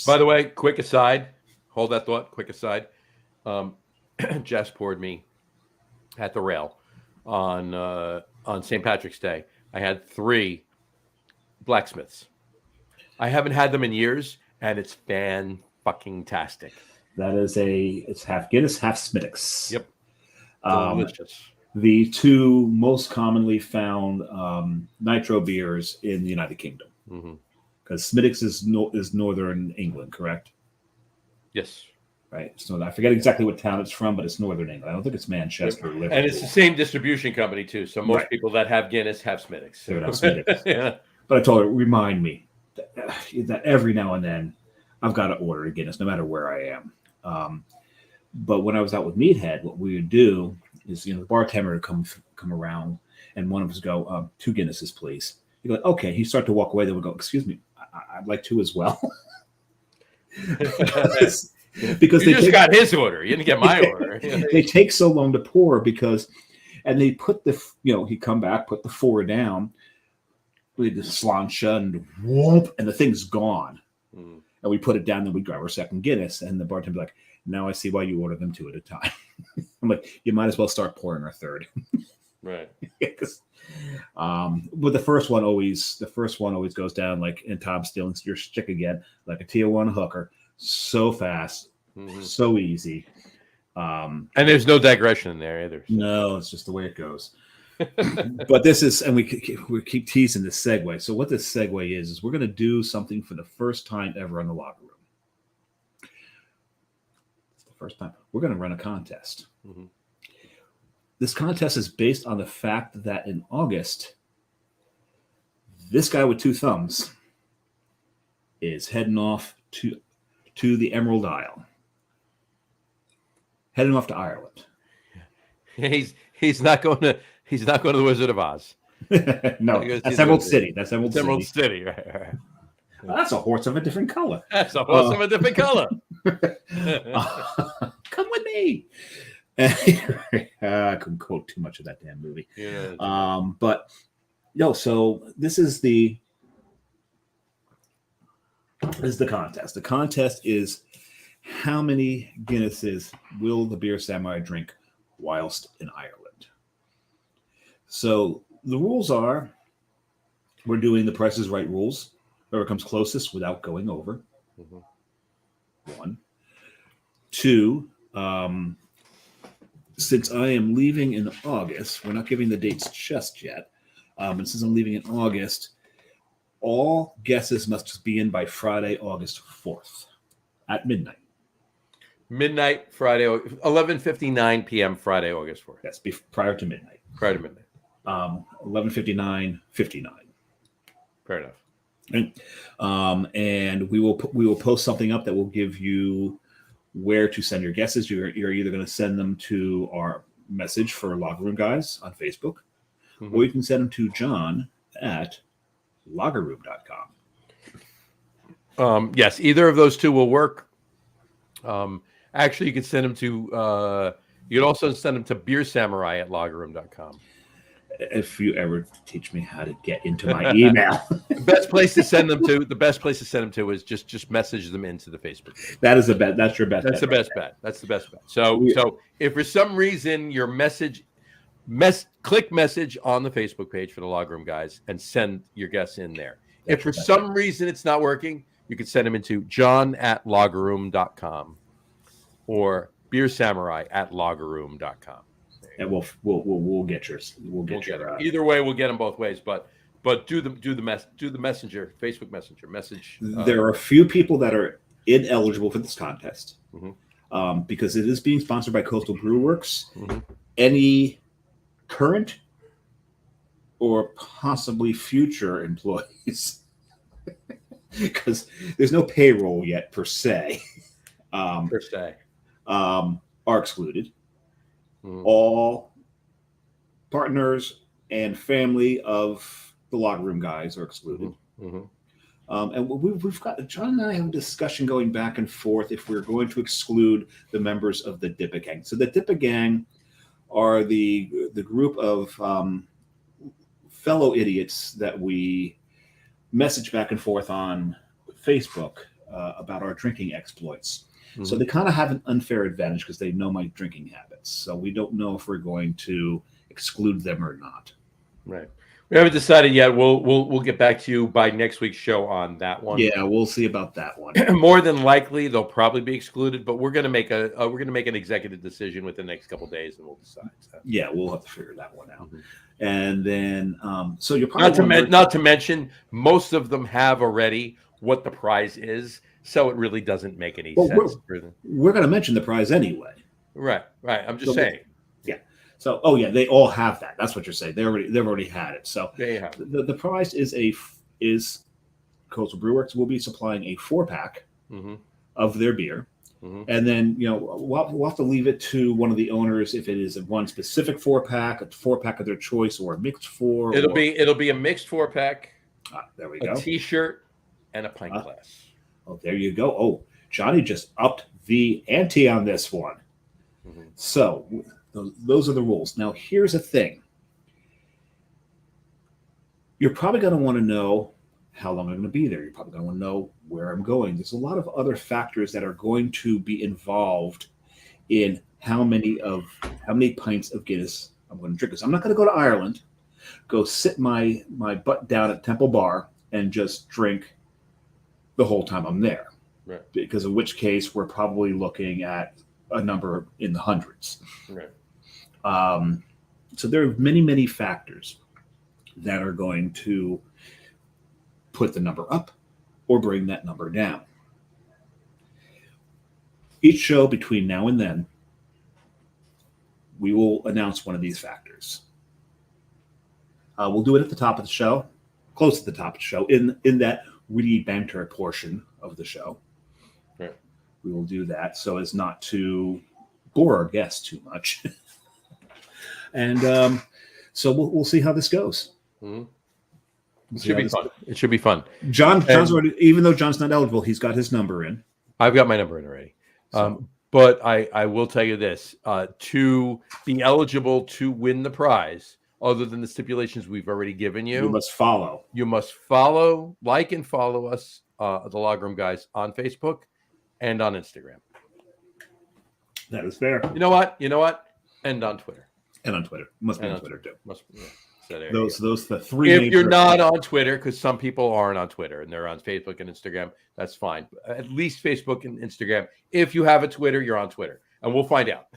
By the way, quick aside, hold that thought. Quick aside, Jess poured me at the Rail on St. Patrick's Day. I had 3 blacksmiths. I haven't had them in years, and it's fan-fucking-tastic. That is it's half Guinness, half Smittix. Yep. Delicious. The 2 most commonly found nitro beers in the United Kingdom. Because Smittix is Northern England, correct? Yes. Right. So I forget exactly what town it's from, but it's Northern England. I don't think it's Manchester. Yep. And it's the same distribution company, too. So most people that have Guinness have Smittix. So. Smittix. Yeah. But I told her, remind me that every now and then I've got to order a Guinness, no matter where I am. But when I was out with Meathead, what we would do is, the bartender would come around, and one of us go, 2 Guinnesses, please. He'd go, okay. He'd start to walk away. Then we'd go, excuse me, I'd like 2 as well. because you just got his order. You didn't get my order. They take so long to pour and they put he'd come back, put the 4 down, we had the slancha and whoop, and the thing's gone. And we put it down, then we grab our second Guinness, and the bartender be like, now I see why you order them 2 at a time. I'm like, you might as well start pouring our third. Right. But the first one always goes down like, and Tom stealing your stick again, like a Tijuana hooker. So fast, so easy. And there's no digression in there either. So. No, it's just the way it goes. But this is, and we keep teasing this segue. So what this segue is we're going to do something for the first time ever in the locker room. It's the first time. We're going to run a contest. This contest is based on the fact that in August, this guy with 2 thumbs is heading off to the Emerald Isle. Heading off to Ireland. He's not going to the Wizard of Oz. No, that's Emerald City. That's Emerald City. Right. Well, that's a horse of a different color. That's a horse of a different color. Come with me. I couldn't quote too much of that damn movie. Yeah, but no, so this is the contest. The contest is how many Guinnesses will the Beer Samurai drink whilst in Ireland? So the rules are, we're doing the Price is Right rules. Whoever comes closest without going over. 1. 2, since I am leaving in August, we're not giving the dates just yet. And since I'm leaving in August, all guesses must be in by Friday, August 4th at midnight. Midnight, Friday, 11:59 p.m. Friday, August 4th. Yes, prior to midnight. 11:59. Fair enough. And we will post something up that will give you where to send your guesses. You're either going to send them to our message for Locker Room Guys on Facebook, or you can send them to John at loggerroom.com. Yes, either of those two will work. Actually, you can send them to. You could also send them to Beer Samurai at loggerroom.com. If you ever teach me how to get into my email, the best place to send them to is just message them into the Facebook page. That is the best. That's your best. That's the best bet. That's the best bet. So if for some reason your click message on the Facebook page for the Log Room Guys and send your guests in there. If for some reason it's not working, you can send them into john@loggerroom.com or Beer Samurai at loggerroom.com. And we'll get yours. We'll get your either way. We'll get them both ways. But do the messenger, Facebook Messenger message. There are a few people that are ineligible for this contest because it is being sponsored by Coastal Brew Works. Any current or possibly future employees, because there's no payroll yet per se. Are excluded. All partners and family of the Locker Room Guys are excluded. And we've got John and I have a discussion going back and forth if we're going to exclude the members of the Dippa Gang. So the Dippa Gang are the group of fellow idiots that we message back and forth on Facebook about our drinking exploits. So they kind of have an unfair advantage because they know my drinking habits. So we don't know if we're going to exclude them or not. Right. We haven't decided yet. We'll get back to you by next week's show on that one. Yeah, we'll see about that one. More than likely, they'll probably be excluded, but we're gonna make an executive decision within the next couple of days, and we'll decide. So. Yeah, we'll have to figure that one out. And then, so you're probably not to mention, most of them have already what the prize is. So it really doesn't make any sense. We're going to mention the prize anyway. Right. I'm just saying. Yeah. So, they all have that. That's what you're saying. They've already had it. So the prize is Coastal Brew Works will be supplying a 4-pack of their beer, and then we'll have to leave it to one of the owners if it is one specific 4-pack, a 4-pack of their choice, or a mixed 4. It'll be a mixed 4-pack. There we go. A T-shirt and a pint glass. Oh, there you go. Oh, Johnny just upped the ante on this one. So those are the rules. Now, here's the thing. You're probably going to want to know how long I'm going to be there. You're probably going to want to know where I'm going. There's a lot of other factors that are going to be involved in how many pints of Guinness I'm going to drink. Because I'm not going to go to Ireland, go sit my butt down at Temple Bar and just drink the whole time I'm there, right? Because in which case we're probably looking at a number in the hundreds. Right. So there are many, many factors that are going to put the number up or bring that number down. Each show between now and then, we will announce one of these factors. We'll do it at the top of the show, close to the top of the show, in that witty banter portion of the show. Right. We will do that so as not to bore our guests too much. And so we'll see how this goes. It should be fun. It should be fun. John's already, even though John's not eligible, he's got his number in. I've got my number in already. But I will tell you this, to be eligible to win the prize, other than the stipulations we've already given you, you must follow, like and follow us, the Log Room Guys, on Facebook and on Instagram. That is fair. You know what? And on Twitter. And on Twitter. Must be on Twitter too. So those the three. If you're not on Twitter, because some people aren't on Twitter and they're on Facebook and Instagram, that's fine. But at least Facebook and Instagram. If you have a Twitter, you're on Twitter, and we'll find out.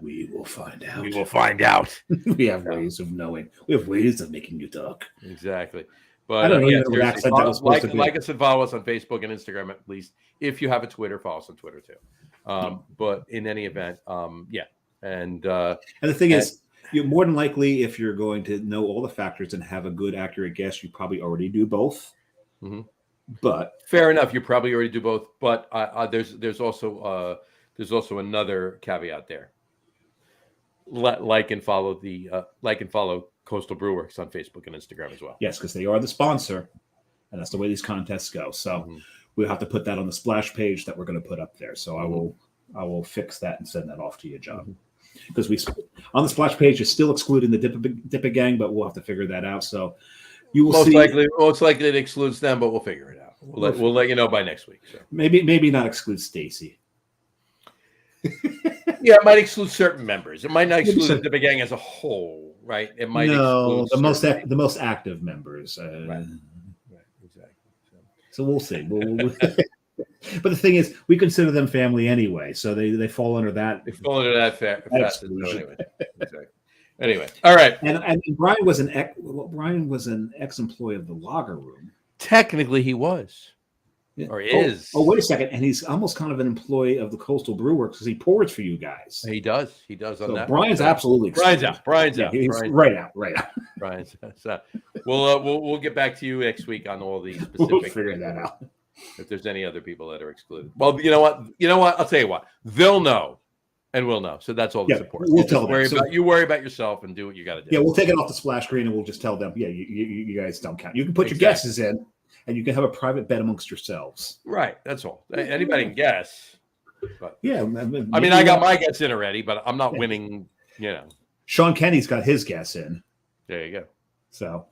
We will find out. We will find out. We have ways of knowing. We have ways of making you talk. Exactly. But I don't know what accent that was supposed to be. Like us and follow us on Facebook and Instagram, at least. If you have a Twitter, follow us on Twitter too. But in any event, yeah. And the thing is, you're more than likely, if you're going to know all the factors and have a good, accurate guess, you probably already do both. But fair enough. You probably already do both, but there's also another caveat there. Like and follow Coastal Brewworks on Facebook and Instagram as well. yes, because they are the sponsor, and that's the way these contests go. So we'll have to put that on the splash page that we're going to put up there. So I will fix that and send that off to you, John. Because we on the splash page is still excluding the Dippa gang, but we'll have to figure that out. So you will most see. likely it excludes them, but we'll figure it out. We'll let you know by next week. So. Maybe not exclude Stacy. Yeah, it might exclude certain members. It might not exclude the Dippa gang as a whole, right? It might exclude the most active members. Right, exactly. So we'll see. But the thing is, we consider them family anyway, so they fall under that. They fall under that facet. Anyway. Exactly. Anyway, all right. And Brian was an ex-employee of the Lager Room. Technically, he was. Or is. Oh, wait a second. And he's almost kind of an employee of the Coastal Brewworks because he pours for you guys. He does on that. Brian's absolutely Brian's out. Brian's right out. Brian's out. We'll get back to you next week on all the specific. We'll figure that out. If there's any other people that are excluded. Well, you know what? I'll tell you what. They'll know and we'll know. So that's all the support. We'll tell them. You worry about yourself and do what you got to do. Yeah, we'll take it off the splash screen and we'll just tell them, you guys don't count. You can put your guesses in. And you can have a private bet amongst yourselves. Right. That's all. Anybody can guess. But yeah. I got my guess in already, but I'm not winning, Sean Kenny's got his guess in. There you go. So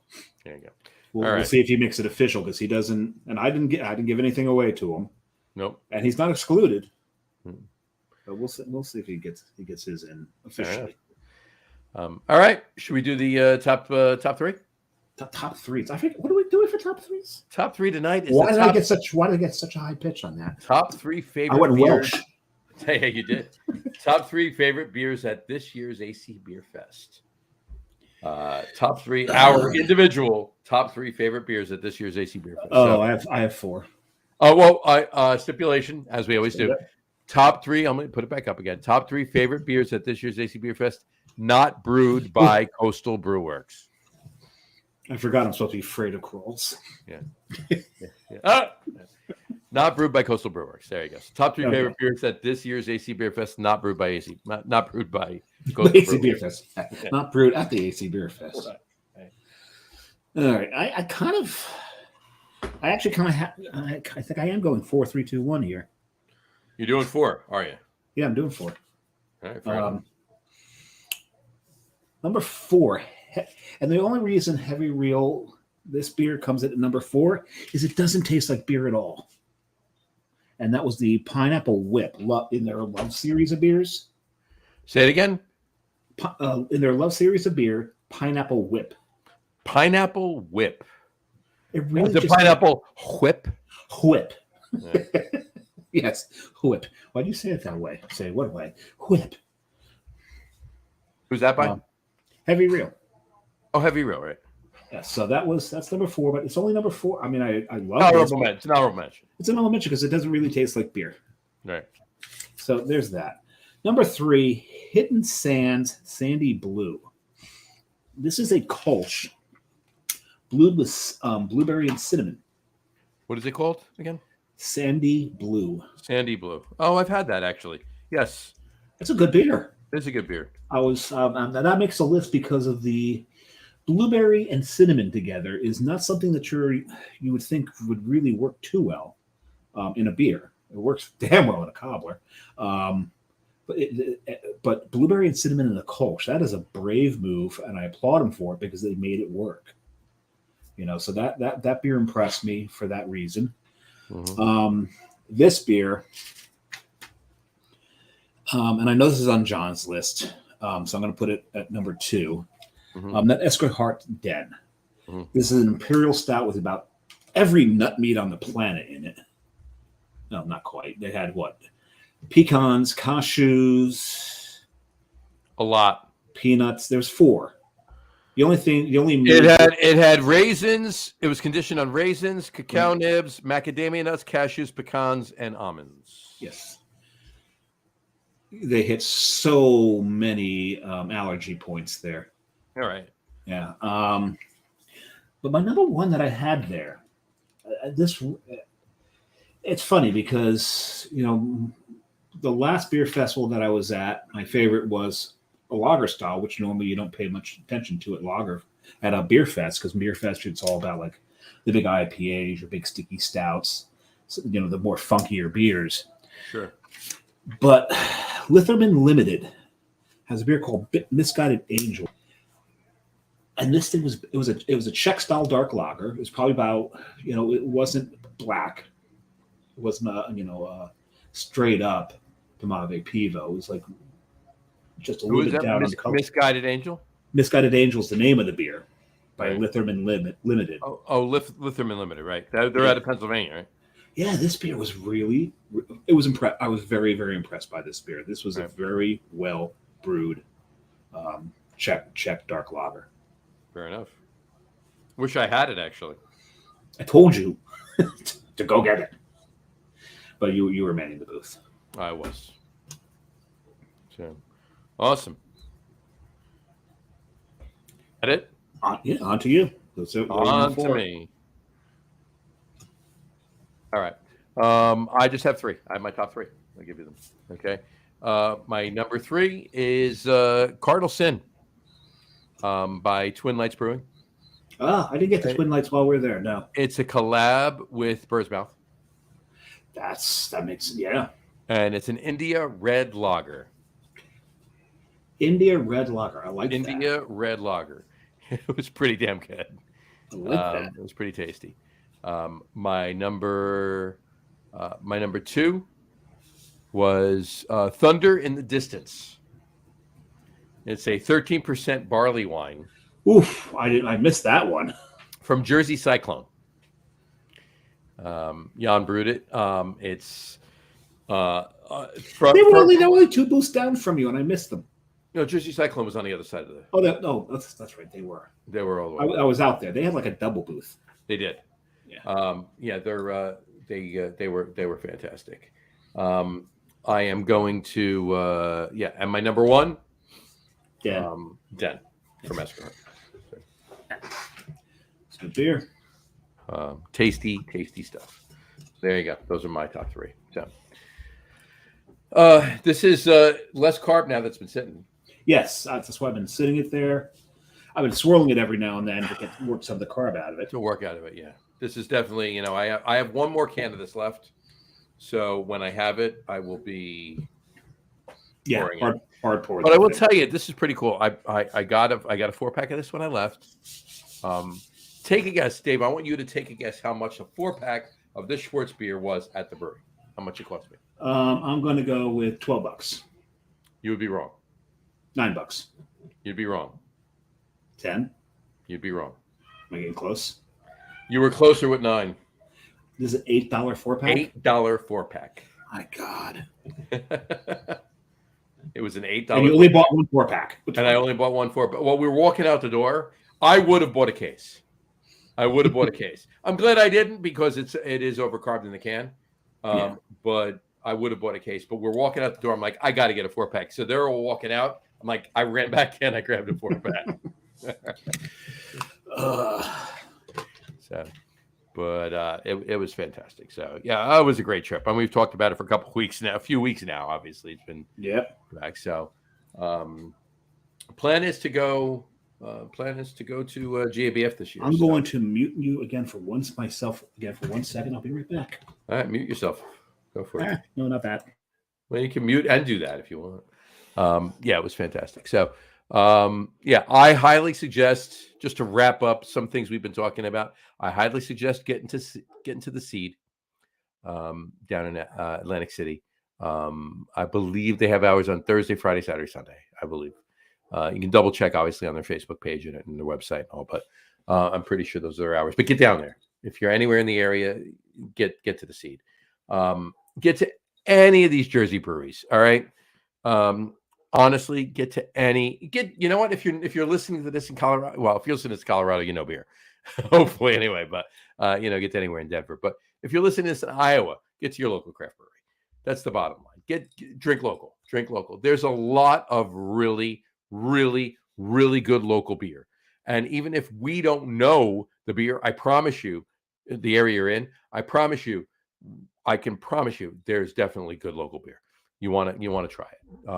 there you go. We'll see if he makes it official because he doesn't, and I didn't give anything away to him. Nope. And he's not excluded. But we'll see if he gets his in officially. All right. Should we do the top three? Top threes. I think. What are we doing for top threes? Top three tonight. Why did I get such a high pitch on that? Top three favorite. I went beers. Welsh. Hey, you did. Top three favorite beers at this year's AC Beerfest. Top three. Our individual top three favorite beers at this year's AC Beerfest. Oh, I have four. Stipulation as we always do. Top three. I'm going to put it back up again. Top three favorite beers at this year's AC Beerfest, not brewed by Coastal Brewworks. I forgot I'm supposed to be afraid of crawls. Yeah. Not brewed by Coastal Brewworks. There you go. So top three favorite beers at this year's AC Beerfest, not brewed by not brewed by Coastal AC Beerfest. Not brewed at the AC Beerfest. Right. All right. I think I am going 4, 3, 2, 1 here. You're doing 4, are you? Yeah, I'm doing 4. All right. Number 4. And the only reason Heavy Real, this beer comes at number 4 is it doesn't taste like beer at all. And that was the Pineapple Whip in their Love series of beers. Say it again. In their Love series of beer, Pineapple Whip. Pineapple Whip. It really the Pineapple Whip. Whip. Yeah. Yes, whip. Why do you say it that way? Say it what way? Whip. Who's that by? Heavy Real. Oh, Heavy Real, right? Yeah, so that's number 4, but it's only number 4. I mean, I love it. It's an honorable mention. It's an honorable mention because it doesn't really taste like beer. Right. So there's that. Number 3, Hidden Sands Sandy Blue. This is a Kolsch brewed with blueberry and cinnamon. What is it called again? Sandy Blue. Sandy Blue. Oh, I've had that actually. Yes. It's a good beer. It's a good beer. I was that makes a list because of the blueberry and cinnamon together is not something that you would think would really work too well in a beer. It works damn well in a cobbler. But blueberry and cinnamon in a Kolsch, that is a brave move, and I applaud them for it because they made it work. So that beer impressed me for that reason. Mm-hmm. This beer, and I know this is on John's list, so I'm going to put it at number 2. Mm-hmm. That Esquihart Den. Mm-hmm. This is an imperial stout with about every nut meat on the planet in it. No, not quite. They had what? Pecans, cashews, a lot, peanuts. There's 4. It had raisins. It was conditioned on raisins, cacao nibs, macadamia nuts, cashews, pecans, and almonds. Yes. They hit so many allergy points there. All right. Yeah. But my number 1 that I had there, This it's funny because the last beer festival that I was at, my favorite was a lager style, which normally you don't pay much attention to at a beer fest, because beer fest it's all about like the big IPAs, your big sticky stouts, so, the more funkier beers. Sure. But Litherman Limited has a beer called Misguided Angel, and this thing was a Czech style dark lager. It was probably about it wasn't black, it wasn't straight up Tomave Pivo. It was like just a little bit down on the color. Misguided Angel. Misguided Angel is the name of the beer by Litherman Limited. Litherman Limited, right? They're out of Pennsylvania, right? Yeah, this beer was it was impressed. I was very, very impressed by this beer. This was a very well brewed Czech dark lager. Fair enough. Wish I had it, actually. I told you to go get it, but you were manning the booth. I was. So awesome. That it? On to you. On to me. All right. I just have 3. I have my top 3. I'll give you them. Okay. My number 3 is Cardinal Sin by Twin Lights Brewing. I didn't get the Twin Lights while we were there. No. It's a collab with Bird's Mouth. That makes yeah. And it's an India Red Lager. India Red Lager. I like that. India Red Lager. It was pretty damn good. I like that. It was pretty tasty. My number 2 was Thunder in the Distance. It's a 13% barley wine. Oof! I missed that one. From Jersey Cyclone. Jan brewed it. It's they were only 2 booths down from you, and I missed them. No, Jersey Cyclone was on the other side of the. Oh, that's right. They were. They were all the way. I was out there. They had like a double booth. They did. Yeah. They were fantastic. I am going to and my number 1, Den from Escahart. It's good beer. Tasty stuff. There you go. Those are my top 3. So this is less carb now that's been sitting. Yes, that's why I've been sitting it there. I've been swirling it every now and then to work some of the carb out of it. To work out of it, yeah. This is definitely, I have one more can of this left. So when I have it, I will be hard pouring. But I will tell you, this is pretty cool. I got a 4-pack of this when I left. Take a guess, Dave. I want you to take a guess how much a 4-pack of this Schwartz beer was at the brewery. How much it cost me? I'm going to go with $12. You would be wrong. $9. You'd be wrong. 10. You'd be wrong. Am I getting close? You were closer with 9. This is an $8 4-pack? $8 4-pack. My God. It was an $8. And you only bought one 4-pack. And I only bought one 4-pack. While we were walking out the door, I would have bought a case. I'm glad I didn't, because it is overcarbed in the can. But I would have bought a case. But we're walking out the door. I'm like, I got to get a 4-pack. So they're all walking out. I'm like, I ran back in. I grabbed a 4-pack. It was fantastic. So yeah, it was a great trip. And we've talked about it for a few weeks now. Obviously, it's been back. So plan is to go to GABF this year. I'm going to mute you again for one second. I'll be right back. All right, mute yourself. Go for it. No, not that. Well, you can mute and do that if you want. It was fantastic. So, I highly suggest, just to wrap up some things we've been talking about, I highly suggest getting to the Seed down in Atlantic City. I believe they have hours on Thursday, Friday, Saturday, Sunday. I believe you can double check, obviously, on their Facebook page and their website and all, but I'm pretty sure those are their hours. But get down there if you're anywhere in the area. Get to the Seed. Get to any of these Jersey breweries. All right. Honestly, you know what? If you're listening to this in Colorado, well, if you're listening to Colorado, you know beer, hopefully anyway, but get to anywhere in Denver. But if you're listening to this in Iowa, get to your local craft brewery. That's the bottom line. Drink local. There's a lot of really, really, really good local beer. And even if we don't know the beer, I promise you, the area you're in, I can promise you, there's definitely good local beer. You want to try it.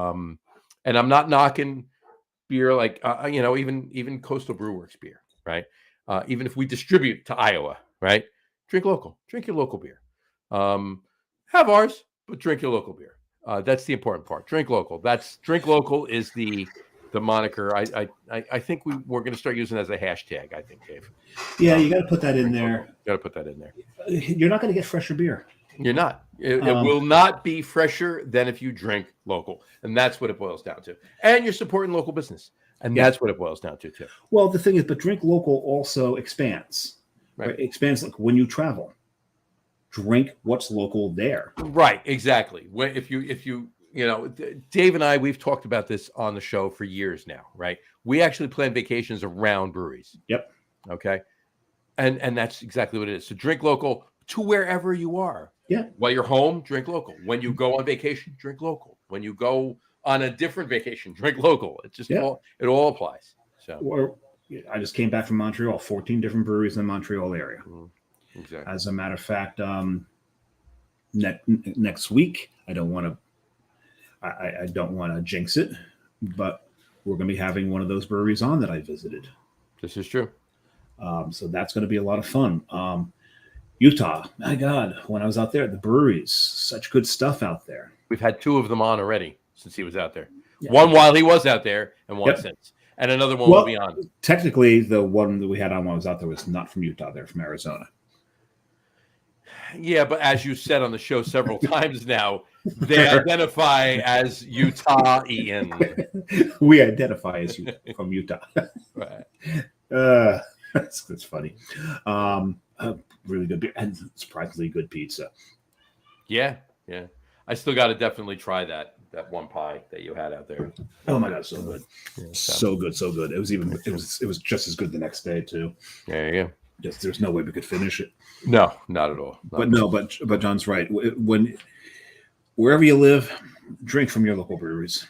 And I'm not knocking beer like even Coastal Brew Works beer, right? Even if we distribute to Iowa, right? Drink local, drink your local beer. Have ours, but drink your local beer. That's the important part. Drink local. Drink local is the moniker. I think we're going to start using as a hashtag. I think, Dave. Yeah, you got to put that in there. Got to put that in there. You're not going to get fresher beer. You're not. It will not be fresher than if you drink local, and that's what it boils down to. And you're supporting local business, and that's what it boils down to too. Well, the thing is, but drink local also expands. Right? It expands like when you travel. Drink what's local there. Right, exactly. If you Dave and I, we've talked about this on the show for years now, right? We actually plan vacations around breweries. Yep. Okay. And that's exactly what it is. So drink local to wherever you are. Yeah. While you're home, drink local. When you go on vacation, drink local. When you go on a different vacation, drink local. It just it all applies. So I just came back from Montreal, 14 different breweries in the Montreal area. Mm-hmm. Exactly. As a matter of fact, next week, I don't want to jinx it, but we're going to be having one of those breweries on that I visited. This is true. So that's going to be a lot of fun. Utah, my God, when I was out there, the breweries, such good stuff out there. We've had 2 of them on already since he was out there. Yeah. One while he was out there, and one since. And another one will be on. Technically, the one that we had on while I was out there was not from Utah. They're from Arizona. Yeah, but as you said on the show several times now, they identify as Utah Ian. We identify as from Utah. Right. That's funny. Really good beer and surprisingly good pizza. Yeah. I still got to definitely try that one pie that you had out there. Oh my God, so good, so good. It was just as good the next day too. There you go. Just there's no way we could finish it. No, not at all. But John's right. When wherever you live, drink from your local breweries.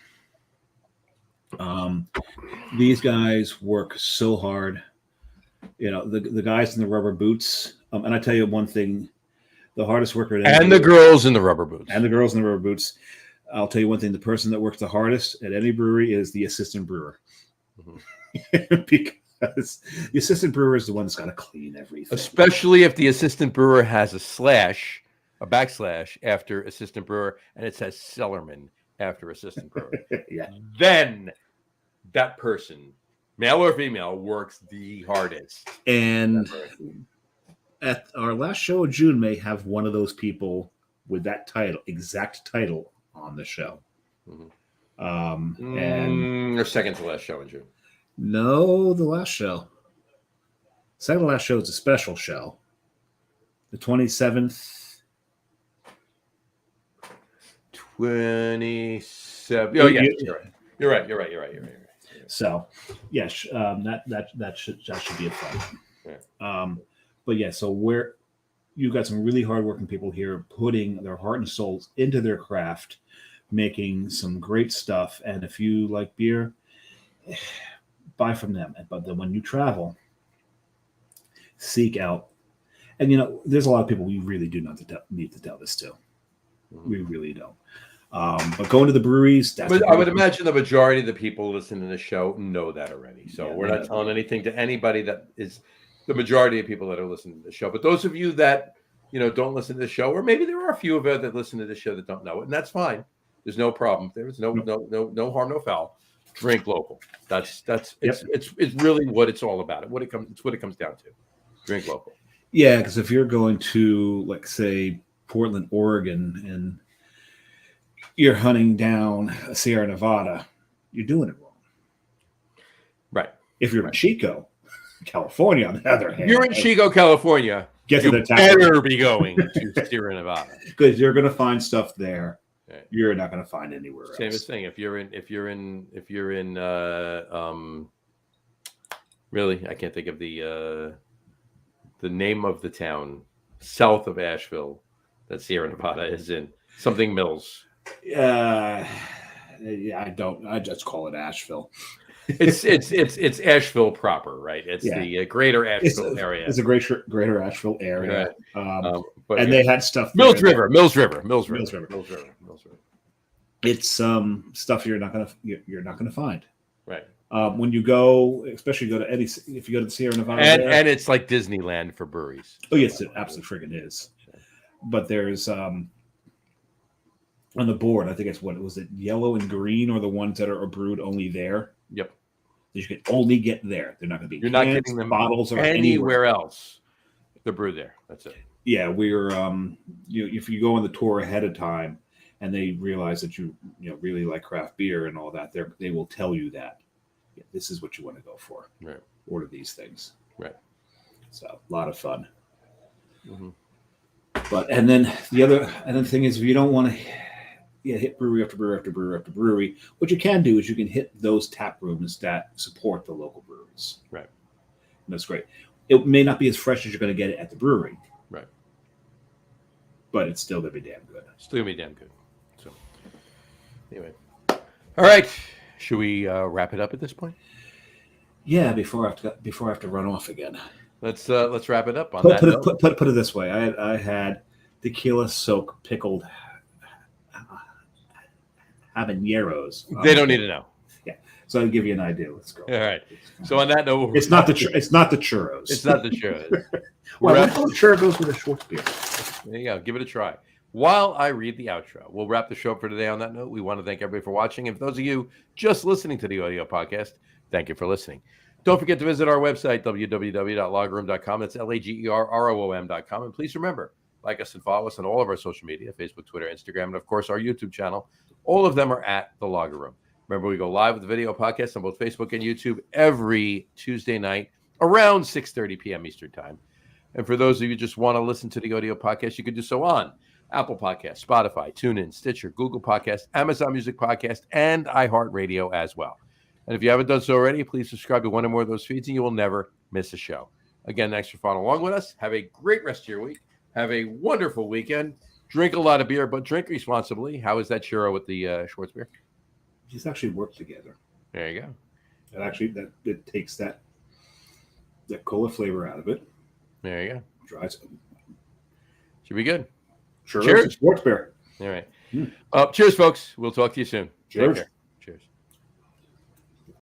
These guys work so hard. The guys in the rubber boots. And I tell you one thing, the hardest worker and the girls in the rubber boots. I'll tell you one thing: the person that works the hardest at any brewery is the assistant brewer. Mm-hmm. Because the assistant brewer is the one that's got to clean everything. Especially if the assistant brewer has a backslash after assistant brewer, and it says cellarman after assistant brewer. Yeah. Then that person, male or female, works the hardest. And at our last show of June may have one of those people with that exact title on the show. Mm-hmm. And or second to last show in June. No, the last show. Second to last show is a special show. The 27th. 27. Oh, yeah. You're right. So, yes, that should be a fun. Yeah. But yeah, so where you've got some really hardworking people here putting their heart and souls into their craft, making some great stuff. And if you like beer, buy from them. But then when you travel, seek out. And there's a lot of people we really do not need to tell this to. Mm-hmm. We really don't. But going to the breweries, but I would imagine the majority of the people listening to the show know that already. So we're not telling anything to anybody that is the majority of people that are listening to the show. But those of you that don't listen to the show, or maybe there are a few of you that listen to the show that don't know it, and that's fine. There's no problem. There's no harm, no foul. Drink local. It's really what it's all about. It's what it comes down to. Drink local. Yeah, because if you're going to, like, say, Portland, Oregon, and you're hunting down Sierra Nevada, you're doing it wrong. Right. If you're in Chico, California, on the other hand. You're in Chico, California. You better be going to Sierra Nevada. Because you're going to find stuff there. Right. You're not going to find anywhere else. Same thing. If you're in really, I can't think of the name of the town south of Asheville that Sierra Nevada is in. Something Mills. Yeah, I just call it Asheville. It's Asheville proper, right? It's Yeah. the greater Asheville area. It's a greater Asheville area. Right. But And they had stuff there Mills River. It's stuff you're not gonna find. Right. When you go, especially go to if you go to the Sierra Nevada, and it's like Disneyland for breweries. Oh yes, it absolutely friggin' is. But there's on the board, I think it's what was it, yellow and green, or the ones that are brewed only there. Yep. You can only get there. They're not going to be. You're not getting them bottles or anywhere else. They're brewed there. That's it. Yeah, we're if you go on the tour ahead of time, and they realize that you really like craft beer and all that, they will tell you that this is what you want to go for. Right. Order these things. Right. So a lot of fun. Mm-hmm. But and then the thing is, if you don't want to hit brewery after brewery after brewery after brewery, what you can do is you can hit those tap rooms that support the local breweries. Right. And that's great. It may not be as fresh as you're going to get it at the brewery. Right. But it's still going to be damn good. Still going to be damn good. So anyway. All right. Should we wrap it up at this point? Yeah, before I have to run off again. Let's wrap it up on that. Put it this way. I had tequila soak pickled habaneros. They don't need to know. Yeah. So I'll give you an idea. Let's go. All right. So on that note, it's not the churros. It's not the churros. Well, the churro goes with a short beer. There you go. Give it a try. While I read the outro, we'll wrap the show for today on that note. We want to thank everybody for watching. And for those of you just listening to the audio podcast, thank you for listening. Don't forget to visit our website, www.lageroom.com. That's LAGERROOM.com. And please remember, like us and follow us on all of our social media, Facebook, Twitter, Instagram, and of course our YouTube channel. All of them are at The Lager Room. Remember, we go live with the video podcast on both Facebook and YouTube every Tuesday night around 6:30 p.m. Eastern Time. And for those of you who just want to listen to the audio podcast, you can do so on Apple Podcasts, Spotify, TuneIn, Stitcher, Google Podcasts, Amazon Music Podcast, and iHeartRadio as well. And if you haven't done so already, please subscribe to one or more of those feeds and you will never miss a show. Again, thanks for following along with us. Have a great rest of your week. Have a wonderful weekend. Drink a lot of beer, but drink responsibly. How is that churro with the Schwartz beer? These actually work together. There you go. And actually, it takes that cola flavor out of it. There you go. Dries. Should be good. Churros Cheers. and Schwartz beer. All right. Cheers, folks. We'll talk to you soon. Cheers. Take care.